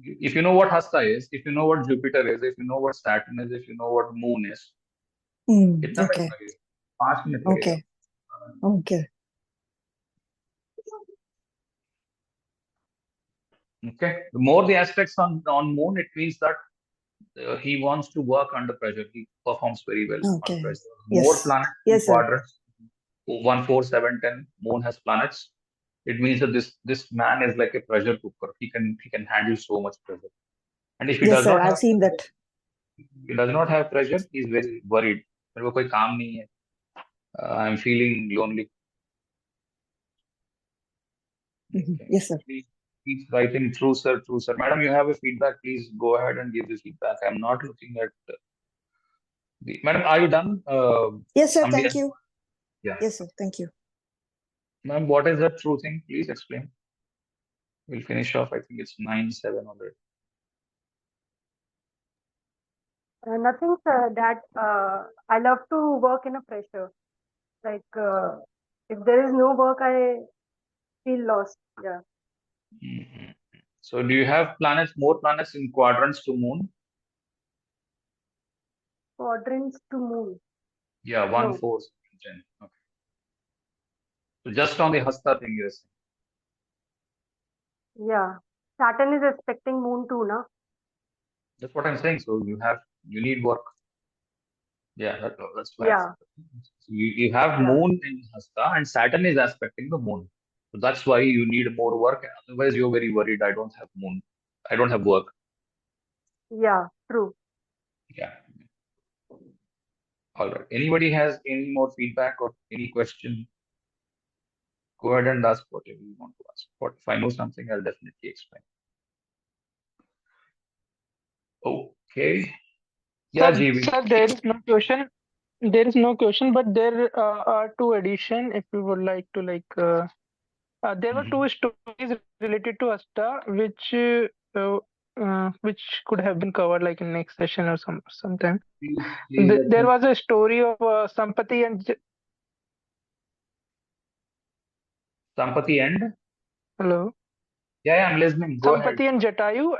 if you know what Hastha is, if you know what Jupiter is, if you know what Saturn is, if you know what Moon is, कितना Okay, time लगेगा? 5 minute लगेगा. okay, okay. Okay. The more the aspects on Moon, it means that he wants to work under pressure. He performs very well Okay. under pressure. Yes. More planets in Yes, sir. quadrants. 1, 4, 7, 10. Moon has planets. It means that this man is like a pressure cooker. He can handle so much pressure. And if he Yes, does sir. not I've have seen that. he does not have pressure, he's very worried. मेरे को कोई काम नहीं है. I'm feeling lonely. Okay. Yes, sir. Please writing true sir, true sir. Madam, you have a feedback. Please go ahead and give the feedback. I'm not looking at Madam, are you done? Yes, sir. Somebody Thank else? you. Yeah. Yes, sir. Thank you. Ma'am, what is that true thing? Please explain. We'll finish off. I think it's 9:07 already. Nothing, sir. That I love to work in a pressure. Like if there is no work, I feel lost. Yeah. Mhm. So do you have more planets in quadrants to Moon? Quadrants to Moon. Yeah, 1, No. 4, 10. Okay. So just on the Hastha thing, yes. Yeah. Saturn is aspecting Moon too, na? That's what I'm saying. So you need work. Yeah, that's why. Yeah. So you have Yeah. Moon in Hastha and Saturn is aspecting the Moon. So that's why you need more work. Otherwise, you're very worried. I don't have Moon. I don't have work. Yeah. True. Yeah. All right. Anybody has any more feedback or any question? Go ahead and ask whatever you want to ask. If I know something, I'll definitely explain. Okay. Yeah, GB. Sir, there is no question. There is no question, but there are two addition. If you would like to there were two stories related to Hastha, which could have been covered like in next session or sometime. Please There was a story of Sampati and Sampati and? hello. Yeah, I'm listening. Go ahead. Sampati and Jatayu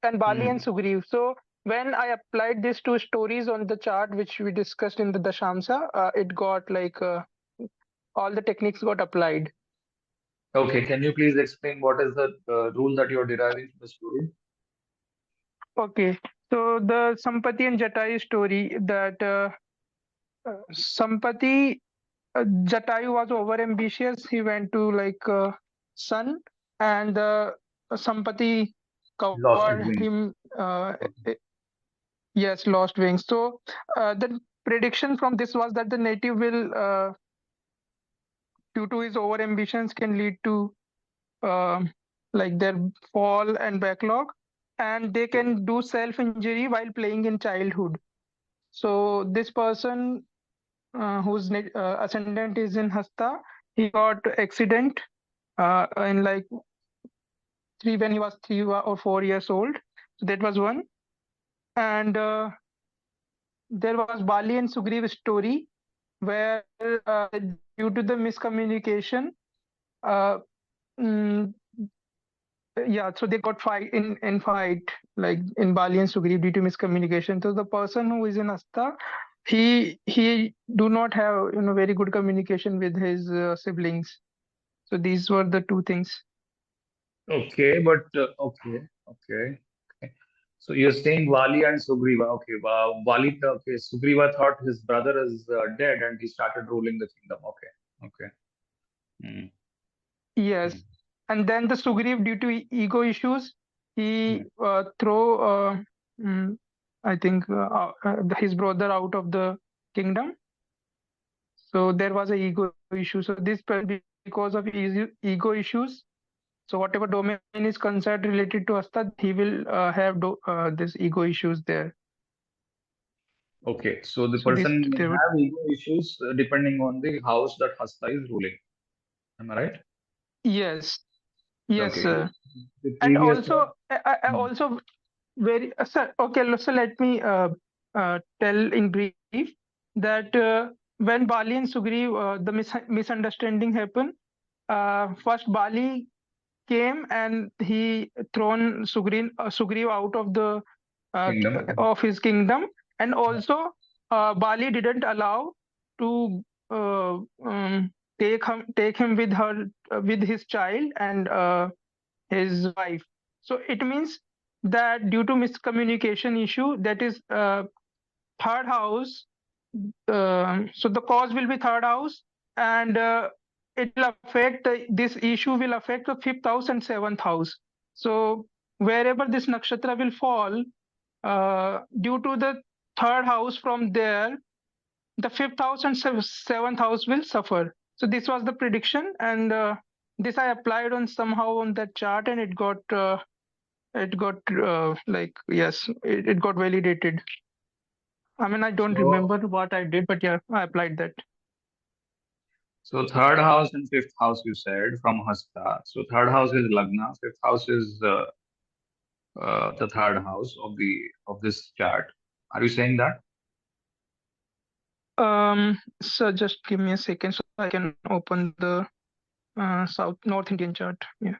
and Bali and Sugriv. So when I applied these two stories on the chart, which we discussed in the Dashamsa, it got like all the techniques got applied. Okay, can you please explain what is the rule that you're deriving from the story? Okay, so the Sampati and Jatayu story that Sampati, Jatayu was over ambitious. He went to like sun, and Sampati Lost his covered wings. him. Okay. Yes, lost wings. So the prediction from this was that the native will, due to his over ambitions, can lead to like their fall and backlog, and they can do self injury while playing in childhood. So this person whose ascendant is in Hastha, he got accident in like when he was 3 or 4 years old. So that was one, and there was Bali and Sugriv story where due to the miscommunication, uh, mm, yeah, so they got fight like in Bali and Sugriv due to miscommunication. So the person who is in Hastha, he do not have very good communication with his siblings. So these were the two things. Okay, but okay. So you're saying Vali and Sugriva. Okay, Sugriva thought his brother is dead and he started ruling the kingdom. Okay. Mm, Yes, mm, and then the Sugriv, due to ego issues, he mm. throw mm, I think his brother out of the kingdom. So there was a ego issue. So this because of ego issues. So whatever domain is concerned related to Hastha, he will have this ego issues there. Okay, so the So this person may there would have ego issues depending on the house that Hasta is ruling. Am I right? yes, yes, Okay. sir. The And previous one. also, I Mm, also very sir. Okay, so let me tell in brief that when Bali and Sugriv, the misunderstanding happened. First, Bali came and he thrown Sugriv out of the Kingdom. of his kingdom, and also Bali didn't allow to take him with her with his child and his wife. So it means that due to miscommunication issue, that is third house. So the cause will be third house, and it will affect this issue will affect the fifth house and seventh house. So wherever this nakshatra will fall, due to the third house from there, the fifth house and seventh house will suffer. So this was the prediction, and this I applied on somehow on that chart, and it got like yes, it got validated. I mean, I don't So, remember what I did, but yeah, I applied that. so third house and fifth house you said from Hasta. So third house is Lagna, fifth house is the third house of this chart. Are you saying that? So just give me a second so I can open the North Indian chart. Yeah.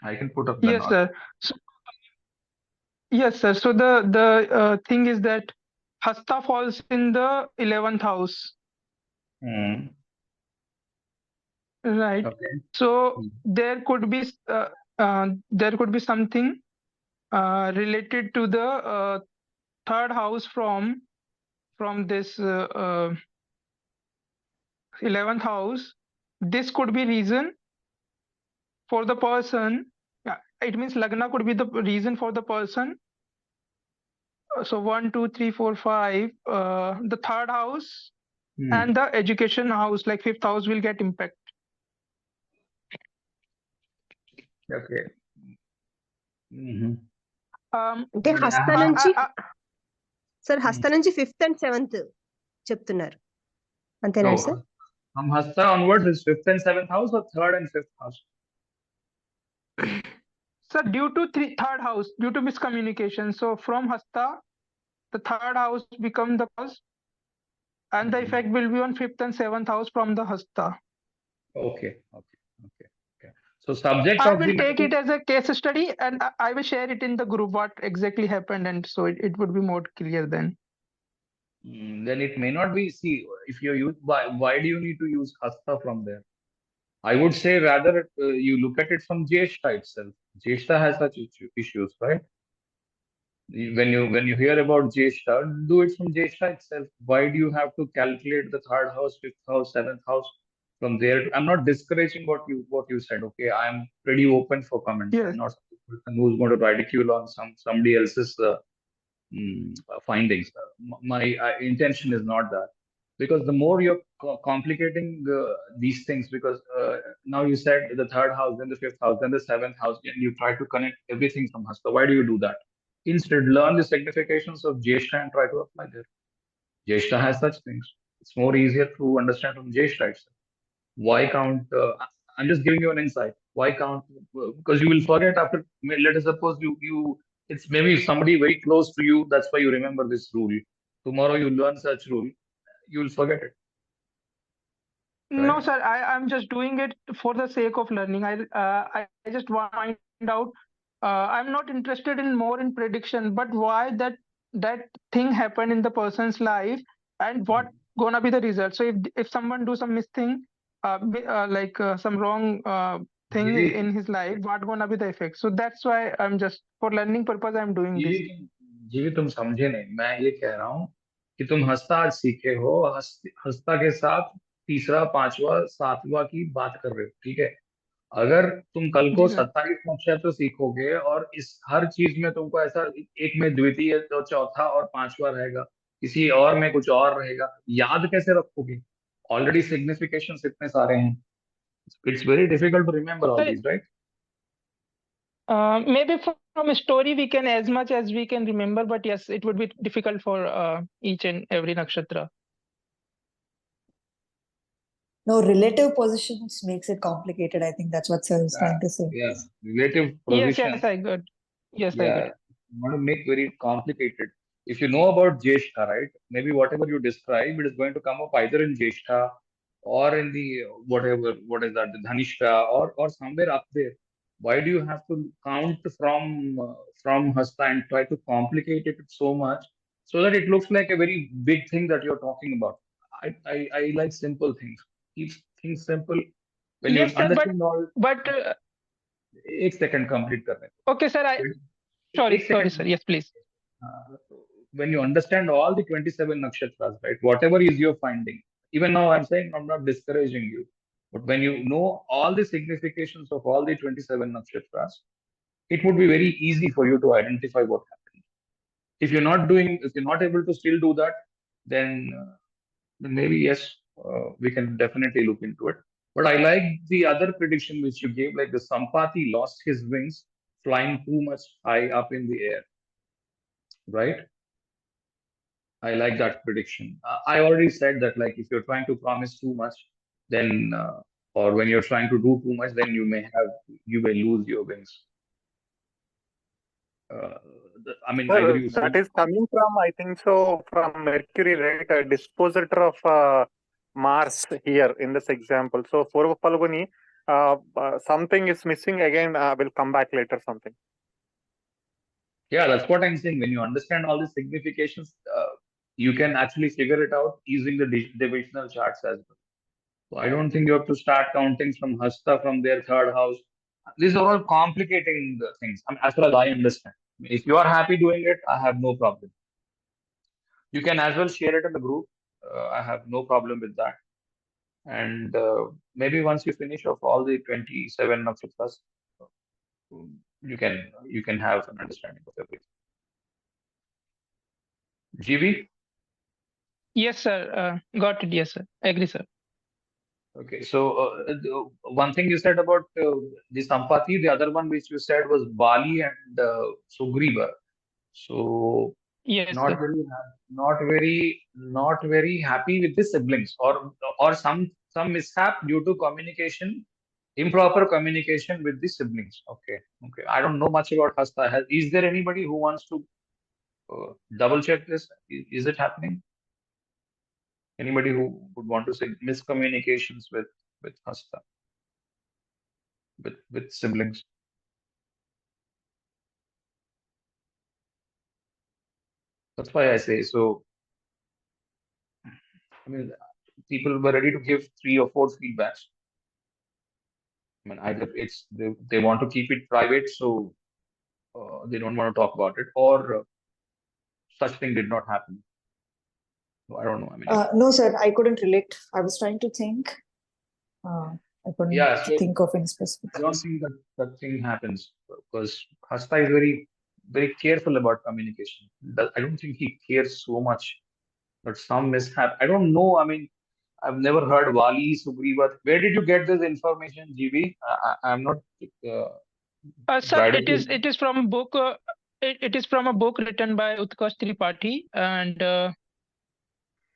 I can put up the Yes, North. sir. So, yes, sir. So the thing is that Hasta falls in the 11th house, Hmm. right? Okay. So Hmm. there could be something related to the third house from this 11th house. This could be reason for the person. Yeah, it means Lagna could be the reason for the person. So 1, 2, 3, 4, 5. The third house Hmm. and the education house, like fifth house, will get impact. Okay. Mm-hmm. అంటే But హస్త I have, నుంచి sir hmm. హస్త నుంచి 5th and 7th చెప్తున్నారు అంతేనా No, sir from Hasta onwards is fifth and seventh house or third and fifth house? So due to third house, due to miscommunication, so from Hasta, the third house become the cause, and the Mhm. effect will be on fifth and seventh house from the Hasta. Okay. So subject I of the will take it matter. as a case study, and I will share it in the group what exactly happened, and so it would be more clear then. Then it may not be. See, if you use why do you need to use Hasta from there? I would say rather you look at it from Jeshta itself. Jeshta has such issues, right? When you hear about Jeshta, do it from Jeshta itself. Why do you have to calculate the third house, fifth house, seventh house from there? I'm not discouraging what you said. Okay, I'm pretty open for comments. Yes. I'm not the person who's going to ridicule on somebody else's findings. My intention is not that, because the more you're complicating these things, because now you said the third house, then the fifth house, then the seventh house, and you try to connect everything from Hasta. Why do you do that? Instead, learn the significations of Jeshta and try to apply there. Jeshta has such things. It's more easier to understand from Jeshta itself. Why count? I'm just giving you an insight. Why count? Because you will forget after. Let us suppose you it's maybe somebody very close to you. That's why you remember this rule. Tomorrow you learn such rule, you will forget it, No, right? sir. I'm just doing it for the sake of learning. I just want to find out. I'm not interested in more in prediction, but why that thing happened in the person's life and what gonna be the result. So if someone do some misthing, some wrong thing जीवी in his life, what gonna be the effect? So that's why I'm just for learning purpose I'm doing जीवी this. जीवी तुम समझे नहीं, मैं ये कह रहा हूँ कि तुम हस्ता आज सीखे हो, हस्ता के साथ तीसरा, पांचवा, सातवां की बात कर रहे हो, ठीक है? अगर तुम कल को जी सर। 27 नक्षत्र सीखोगे और इस हर चीज में तुमको ऐसा एक में द्वितीय तो चौथा और पांचवा रहेगा, किसी और में कुछ और रहेगा, याद कैसे रखोगे? ऑलरेडी सिग्निफिकेशंस इतने सारे हैं, it's very difficult to remember all Sir, these, right? maybe from a story we can as much as we can remember, but yes, it would be difficult for each and every nakshatra. No, relative positions makes it complicated. I think that's what Sir is trying to say. Yeah, relative Yes, position. I got. Yes, I got Yeah, it. you want to make very complicated. If you know about Jyeshtha, right? Maybe whatever you describe, it is going to come up either in Jyeshtha or in the whatever, what is that, the Dhanishta or somewhere up there. Why do you have to count from Hasta and try to complicate it so much so that it looks like a very big thing that you're talking about? I like simple things. Keep things simple. When you Yes, sir, understand all, but एक second complete करने okay, sir. दो. Sorry, एक second. sir. Yes, please. When you understand all the 27 nakshatras, right, whatever is your finding, even now I'm saying I'm not discouraging you, but when you know all the significations of all the 27 nakshatras, it would be very easy for you to identify what happened. If you're not able to still do that, then maybe yes, we can definitely look into it. But I like the other prediction which you gave, like the Sampati lost his wings flying too much high up in the air, right? I like that prediction. I already said that, like, if you're trying to promise too much, then, or when you're trying to do too much, then you may lose your wings. I mean, either you That see, is coming from, I think so, from Mercury, right? A dispositor of Mars here in this example. So for Falguni, something is missing again. Will come back later. Something. yeah, that's what I'm saying. When you understand all the significations, you can actually figure it out using the divisional charts as well. So I don't think you have to start counting from Hasta from their third house. These are all complicating the things. I mean, as far as I understand. If you are happy doing it, I have no problem. You can as well share it in the group. I have no problem with that. And maybe once you finish off all the 27 nakshatras, you can have an understanding of everything. GB? Yes, sir. Got it. Yes, sir. Agree, sir. Okay, so one thing you said about the Sampati, the other one which you said was Bali and Sugriva. So Yes, not sir. very, not very happy with the siblings, or some mishap due to communication, improper communication with the siblings. Okay, okay. I don't know much about Hasta. Is there anybody who wants to double check this? Is it happening? Anybody who would want to say miscommunications with Hasta, with siblings? That's why I say so. I mean, people were ready to give 3 or 4 feedbacks. I mean, either they want to keep it private, so they don't want to talk about it, or such thing did not happen. So I don't know. I mean, No, sir, I couldn't relate. I was trying to think. I couldn't yeah. So think of any specific. I don't think that thing happens because Hasta is very, very careful about communication. I don't think he cares so much. But some mishap. I don't know. I mean, I've never heard Wali, Sugriva. Where did you get this information, GB? I'm not Sir, bridal. it is from a book. It is from a book written by Utkarsh Tripathi, and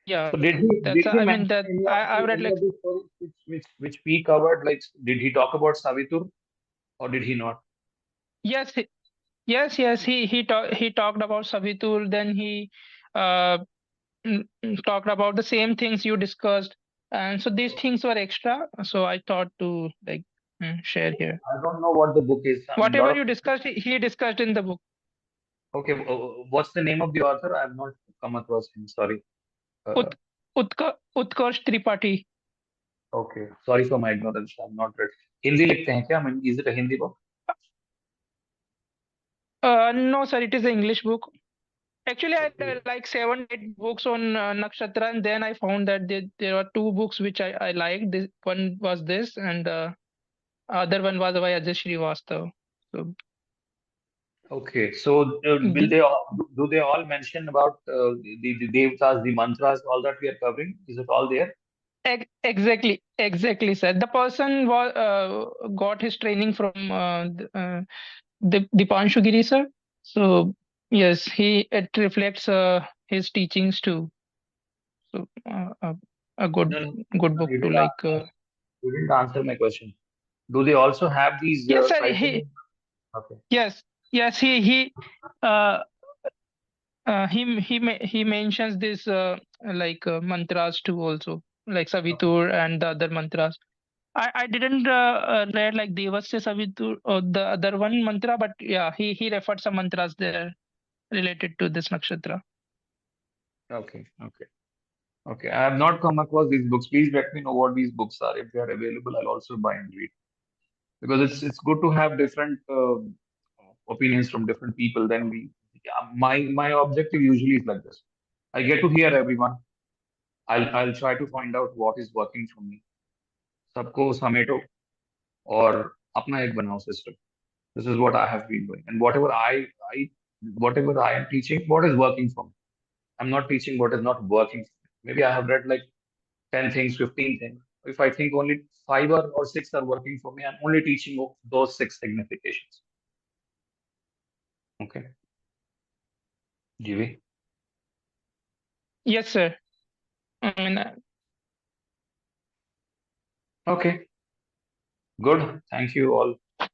yeah, So did that's. he I mean mention that I read any like of the stories which we covered? Like, did he talk about Savitur or did he not? yes, Yes, he talked about Savitur, then he uh, talked about the same things you discussed, and so these things were extra. So I thought to like share here. I don't know what the book is. I mean, a lot Whatever of you discussed, he discussed in the book. okay. What's the name of the author? I have not come across him. Sorry. Uh, Ut, Utkarsh Tripathi. okay. Sorry for my ignorance. I'm not read. Hindi लिखते हैं क्या? I mean, is it a Hindi book? No, sir, it is an English book. Actually, I Okay. had like 7, 8 books on Nakshatra, and then I found that there were 2 books which I liked. This one was this, and other one was by Ajay Srivastav. So Okay. So will the, they all, do they all mention about the devtas, the mantras, all that we are covering? Is it all there? exactly, sir. The person was got his training from Dipanshu Giri, sir. So yes, it reflects his teachings too. So a No, no, good no. book to like. You didn't answer my question. Do they also have these Yes, sir. cycling? Okay. Yes. Uh, he mentions this like mantras too also, like Okay. Savitur and the other mantras. I didn't read like Devasya Savitur or the other one mantra, but yeah, he referred some mantras there related to this nakshatra. Okay. Okay. Okay. I have not come across these books. Please let me know what these books are. If they are available, I'll also buy and read. Because it's good to have different opinions from different people. Then yeah, my objective usually is like this. I get to hear everyone. I'll try to find out what is working for me. सबको समेटो और अपना एक बनाओ system. This is what I have been doing, and whatever I am teaching, what is working for me. I'm not teaching what is not working for me. Maybe I have read like 10 things, 15 things. If I think only 5 or 6 are working for me, I'm only teaching those 6 significations. Okay. GV. Yes, sir. I mean, Okay. Good. Thank you all